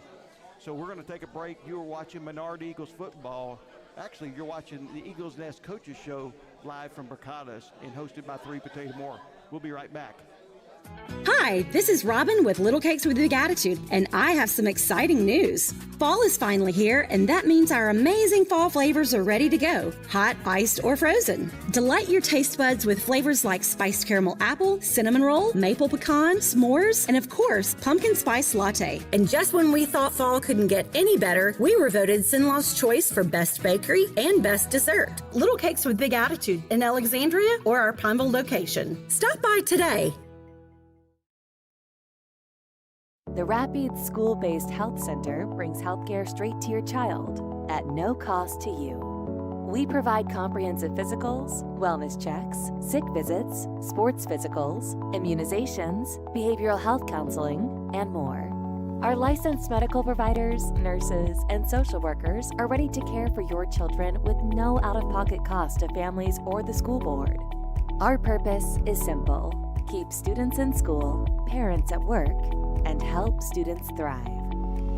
So we're going to take a break. You are watching Menard Eagles Football. Actually, you're watching the Eagles Nest Coaches Show live from Brocato and hosted by 3 Potato More. We'll be right back. Hi, this is Robin with Little Cakes with Big Attitude, and I have some exciting news. Fall is finally here, and that means our amazing fall flavors are ready to go, hot, iced, or frozen. Delight your taste buds with flavors like spiced caramel apple, cinnamon roll, maple pecan, s'mores, and of course, pumpkin spice latte. And just when we thought fall couldn't get any better, we were voted Sinlaw's choice for best bakery and best dessert. Little Cakes with Big Attitude in Alexandria or our Pineville location. Stop by today. The Rapides School-Based Health Center brings healthcare straight to your child at no cost to you. We provide comprehensive physicals, wellness checks, sick visits, sports physicals, immunizations, behavioral health counseling, and more. Our licensed medical providers, nurses, and social workers are ready to care for your children with no out-of-pocket cost to families or the school board. Our purpose is simple: keep students in school, parents at work, and help students thrive.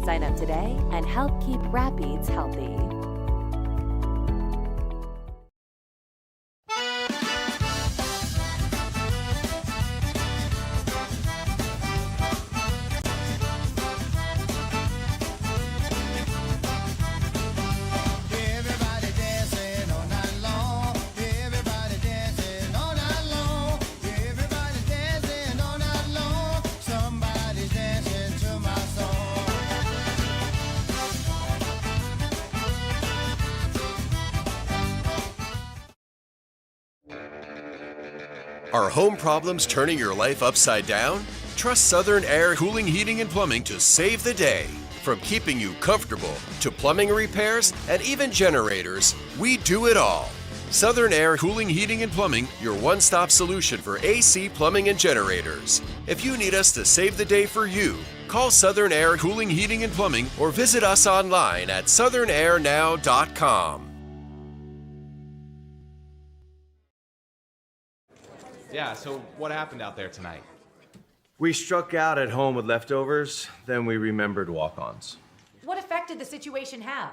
Sign up today and help keep Rapides healthy. Are home problems turning your life upside down? Trust Southern Air Cooling, Heating, and Plumbing to save the day. From keeping you comfortable to plumbing repairs and even generators, we do it all. Southern Air Cooling, Heating, and Plumbing, your one-stop solution for AC, plumbing, and generators. If you need us to save the day for you, call Southern Air Cooling, Heating, and Plumbing or visit us online at southernairnow.com. Yeah, so what happened out there tonight? We struck out at home with leftovers, then we remembered walk-ons. What effect did the situation have?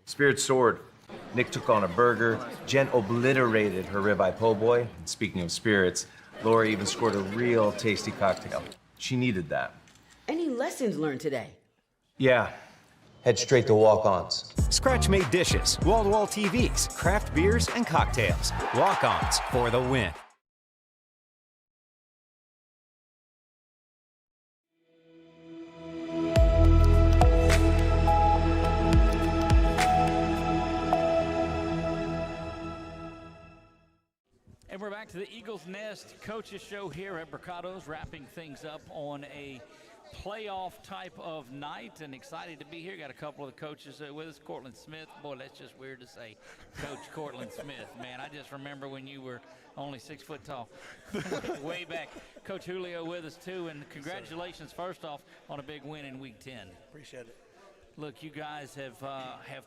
Spirit soared. Nick took on a burger. Jen obliterated her ribeye po' boy. And speaking of spirits, Laura even scored a real tasty cocktail. She needed that. Any lessons learned today? Yeah. Head straight to walk-ons. Scratch-made dishes, wall-to-wall TVs, craft beers, and cocktails. Walk-ons for the win. And we're back to the Eagles Nest Coaches Show here at Brocato's, wrapping things up on a playoff type of night, and excited to be here. Got a couple of the coaches with us. Cortland Smith, boy, that's just weird to say, Coach Cortland Smith. Man, I just remember when you were only 6 foot tall, way back. Coach Julio with us too, and congratulations first off on a big win in Week 10. Appreciate it. Look, you guys have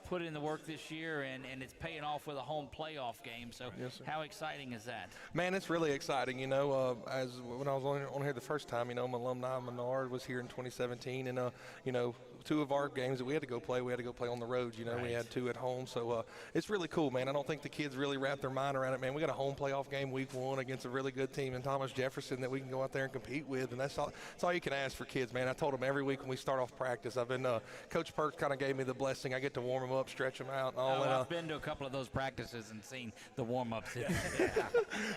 put in the work this year, and it's paying off with a home playoff game. So yes, sir. How exciting is that? Man, it's really exciting. You know, as when I was on here the first time, you know, my alumni Menard was here in 2017, and you know, two of our games that we had to go play on the road. You know, we had 2 at home. So it's really cool, man. I don't think the kids really wrap their mind around it, man. We got a home playoff game week 1 against a really good team in Thomas Jefferson that we can go out there and compete with, and that's all you can ask for kids, man. I told them every week when we start off practice, I've been Coach Perks kind of gave me the blessing. I get to warm them up, stretch them out, and all that. I've been to a couple of those practices and seen the warm-ups.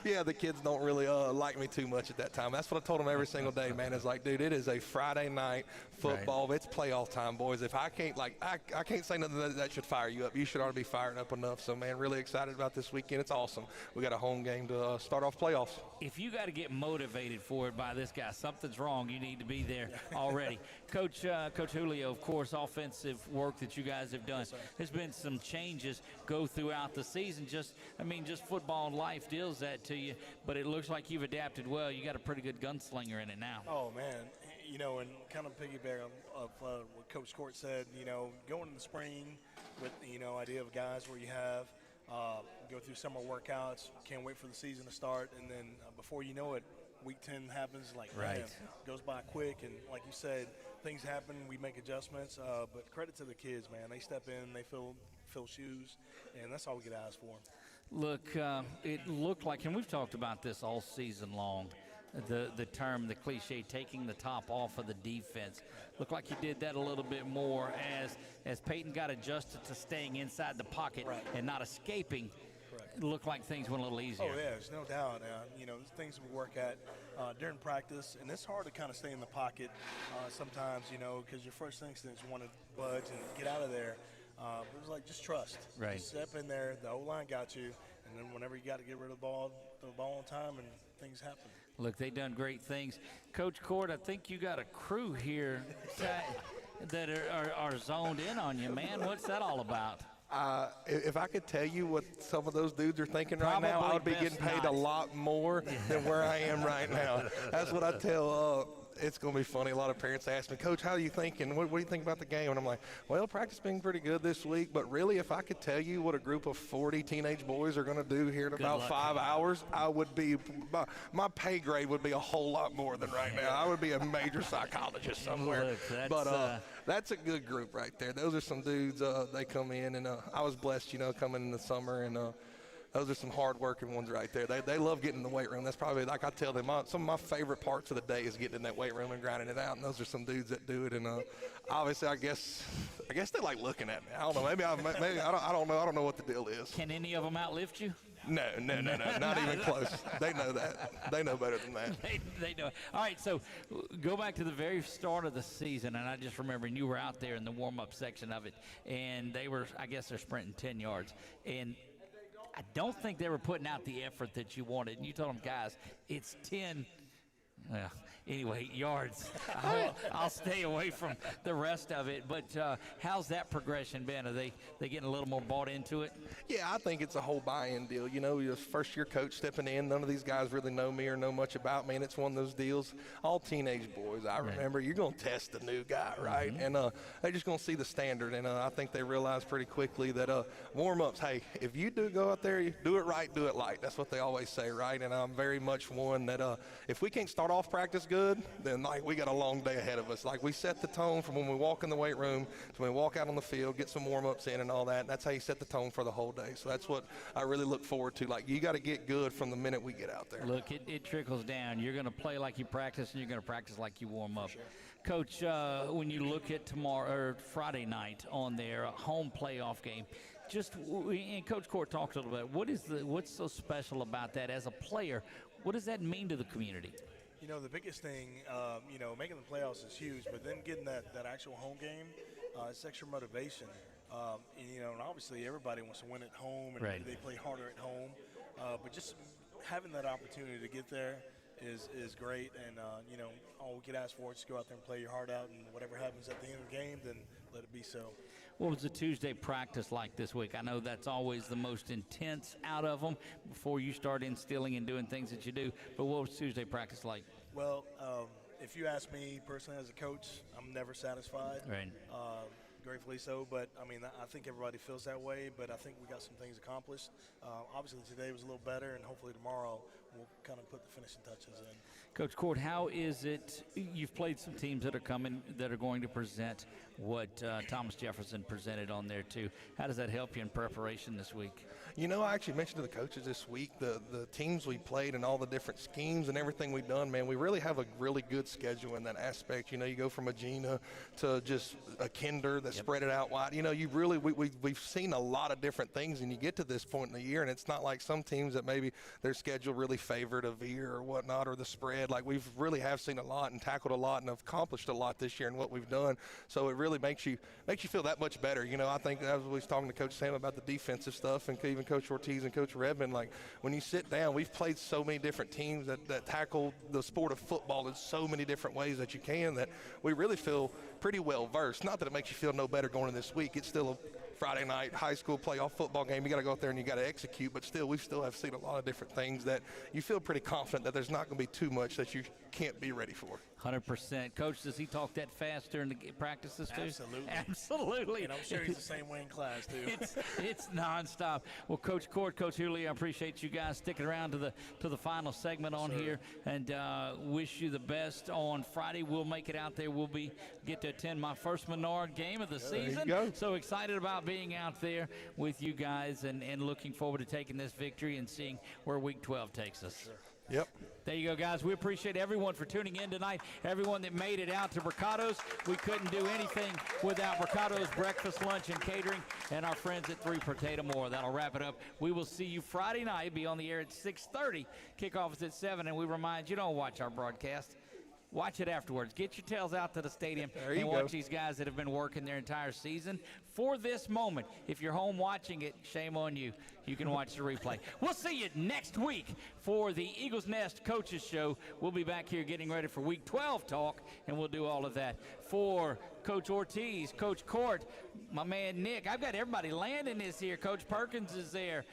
Yeah, the kids don't really like me too much at that time. That's what I told them every single day, man. It's like, dude, it is a Friday night football. It's playoff time, boys. If I can't, I can't say nothing that should fire you up. You should ought to be fired up enough. So, man, really excited about this weekend. It's awesome. We got a home game to start off playoffs. If you got to get motivated for it by this guy, something's wrong. You need to be there already. Coach Julio, of course, offensive work that you guys have done. There's been some changes go throughout the season. Just football and life deals that to you, but it looks like you've adapted well. You got a pretty good gunslinger in it now. Oh, man. You know, and kind of piggyback of what Coach Court said, you know, going in the spring with, you know, idea of guys where you have go through summer workouts, can't wait for the season to start, and then before you know it, week 10 happens, like, man, goes by quick, and like you said, things happen, we make adjustments, but credit to the kids, man. They step in, they fill shoes, and that's all we could ask for. Look, it looked like, and we've talked about this all season long, the term, the cliche, taking the top off of the defense. Looked like you did that a little bit more as Peyton got adjusted to staying inside the pocket and not escaping. It looked like things went a little easier. Oh, yeah, there's no doubt. You know, there's things we work at during practice, and it's hard to kind of stay in the pocket sometimes, you know, because your first instinct is want to budge and get out of there. But it was like, just trust. Right. Just step in there, the O-line got you, and then whenever you got to get rid of the ball, throw the ball on time, and things happen. Look, they've done great things. Coach Cord, I think you got a crew here that are zoned in on you, man. What's that all about? If I could tell you what some of those dudes are thinking right now, I would be getting paid a lot more than where I am right now. That's what I tell it's going to be funny. A lot of parents ask me, Coach, how are you thinking? What do you think about the game? And I'm like, well, practice been pretty good this week. But really, if I could tell you what a group of 40 teenage boys are going to do here in about 5 hours, I would be my pay grade would be a whole lot more than right now. I would be a major psychologist somewhere. Look, that's a good group right there. Those are some dudes. They come in, and I was blessed, you know, coming in the summer, and those are some hard-working ones right there. They love getting in the weight room. That's probably, like I tell them, some of my favorite parts of the day is getting in that weight room and grinding it out, and those are some dudes that do it. And obviously, I guess they like looking at me. I don't know. Maybe I don't know. I don't know what the deal is. Can any of them outlift you? No, not even close. They know that. They know better than that. They know. All right, so go back to the very start of the season, and I just remember you were out there in the warm-up section of it, and they're sprinting 10 yards, and I don't think they were putting out the effort that you wanted. And you told them, guys, it's 10 yards. I'll stay away from the rest of it. But how's that progression been? Are they getting a little more bought into it? Yeah, I think it's a whole buy-in deal. You know, you're a first-year coach stepping in. None of these guys really know me or know much about me, and it's one of those deals. All teenage boys, I remember, you're going to test the new guy, right? Mm-hmm. And they're just going to see the standard. And I think they realize pretty quickly that warm-ups, hey, if you do go out there, you do it right, do it light. That's what they always say, right? And I'm very much one that if we can't start off practice good, then like we got a long day ahead of us. Like we set the tone from when we walk in the weight room to when we walk out on the field, get some warm-ups in and all that. And that's how you set the tone for the whole day. So that's what I really look forward to. Like you got to get good from the minute we get out there. Look, it trickles down. You're going to play like you practice, and you're going to practice like you warm up. Sure. Coach, when you look at tomorrow or Friday night on their home playoff game, and Coach Court talked a little bit. What's so special about that as a player? What does that mean to the community? You know, the biggest thing, making the playoffs is huge, but then getting that actual home game, it's extra motivation. And obviously everybody wants to win at home, and they play harder at home. But just having that opportunity to get there is great. And, all we could ask for is just go out there and play your heart out, and whatever happens at the end of the game, then let it be so. What was the Tuesday practice like this week? I know that's always the most intense out of them before you start instilling and doing things that you do. But what was Tuesday practice like? Well, if you ask me personally as a coach, I'm never satisfied. Right. gratefully so. But I mean, I think everybody feels that way. But I think we got some things accomplished. Obviously, today was a little better, and hopefully tomorrow we'll kind of put the finishing touches in. Coach Cord, how is it? You've played some teams that are coming that are going to present what Thomas Jefferson presented on there too. How does that help you in preparation this week? You know, I actually mentioned to the coaches this week the teams we played and all the different schemes and everything we've done, man. We really have a really good schedule in that aspect. You know, you go from a Gina to just a Kinder that spread it out wide. You know, you really we've seen a lot of different things, and you get to this point in the year, and it's not like some teams that maybe their schedule really favored a veer or whatnot or the spread. Like we've really have seen a lot and tackled a lot and have accomplished a lot this year in what we've done. So it really makes you feel that much better. You know, I think I was talking to Coach Sam about the defensive stuff, and even Coach Ortiz and Coach Redmond. Like when you sit down, we've played so many different teams that tackle the sport of football in so many different ways that you can, that we really feel pretty well versed. Not that it makes you feel no better going in this week. It's still a Friday night high school playoff football game. You got to go out there and you got to execute, but still, we still have seen a lot of different things that you feel pretty confident that there's not going to be too much that you can't be ready for. 100%. Coach, does he talk that fast during the practices too? Absolutely. Absolutely. And I'm sure he's the same way in class too. It's nonstop. Well, Coach Cord, Coach Hooley, I appreciate you guys sticking around to the final segment on here, and wish you the best on Friday. We'll make it out there. We'll get to attend my first Menard game of the season. So excited about being out there with you guys, and looking forward to taking this victory and seeing where Week 12 takes us. Yep. There you go, guys. We appreciate everyone for tuning in tonight, everyone that made it out to Brocato's. We couldn't do anything without Brocato's breakfast, lunch, and catering, and our friends at 3 Potato More. That'll wrap it up. We will see you Friday night. Be on the air at 6:30. Kickoff is at 7, and we remind you, don't watch our broadcast. Watch it afterwards. Get your tails out to the stadium and watch these guys that have been working their entire season for this moment. If you're home watching it, shame on you. You can watch the replay. We'll see you next week for the Eagles Nest Coaches Show. We'll be back here getting ready for Week 12 talk, and we'll do all of that. For Coach Ortiz, Coach Court, my man Nick, I've got everybody. Landon is here. Coach Perkins is there.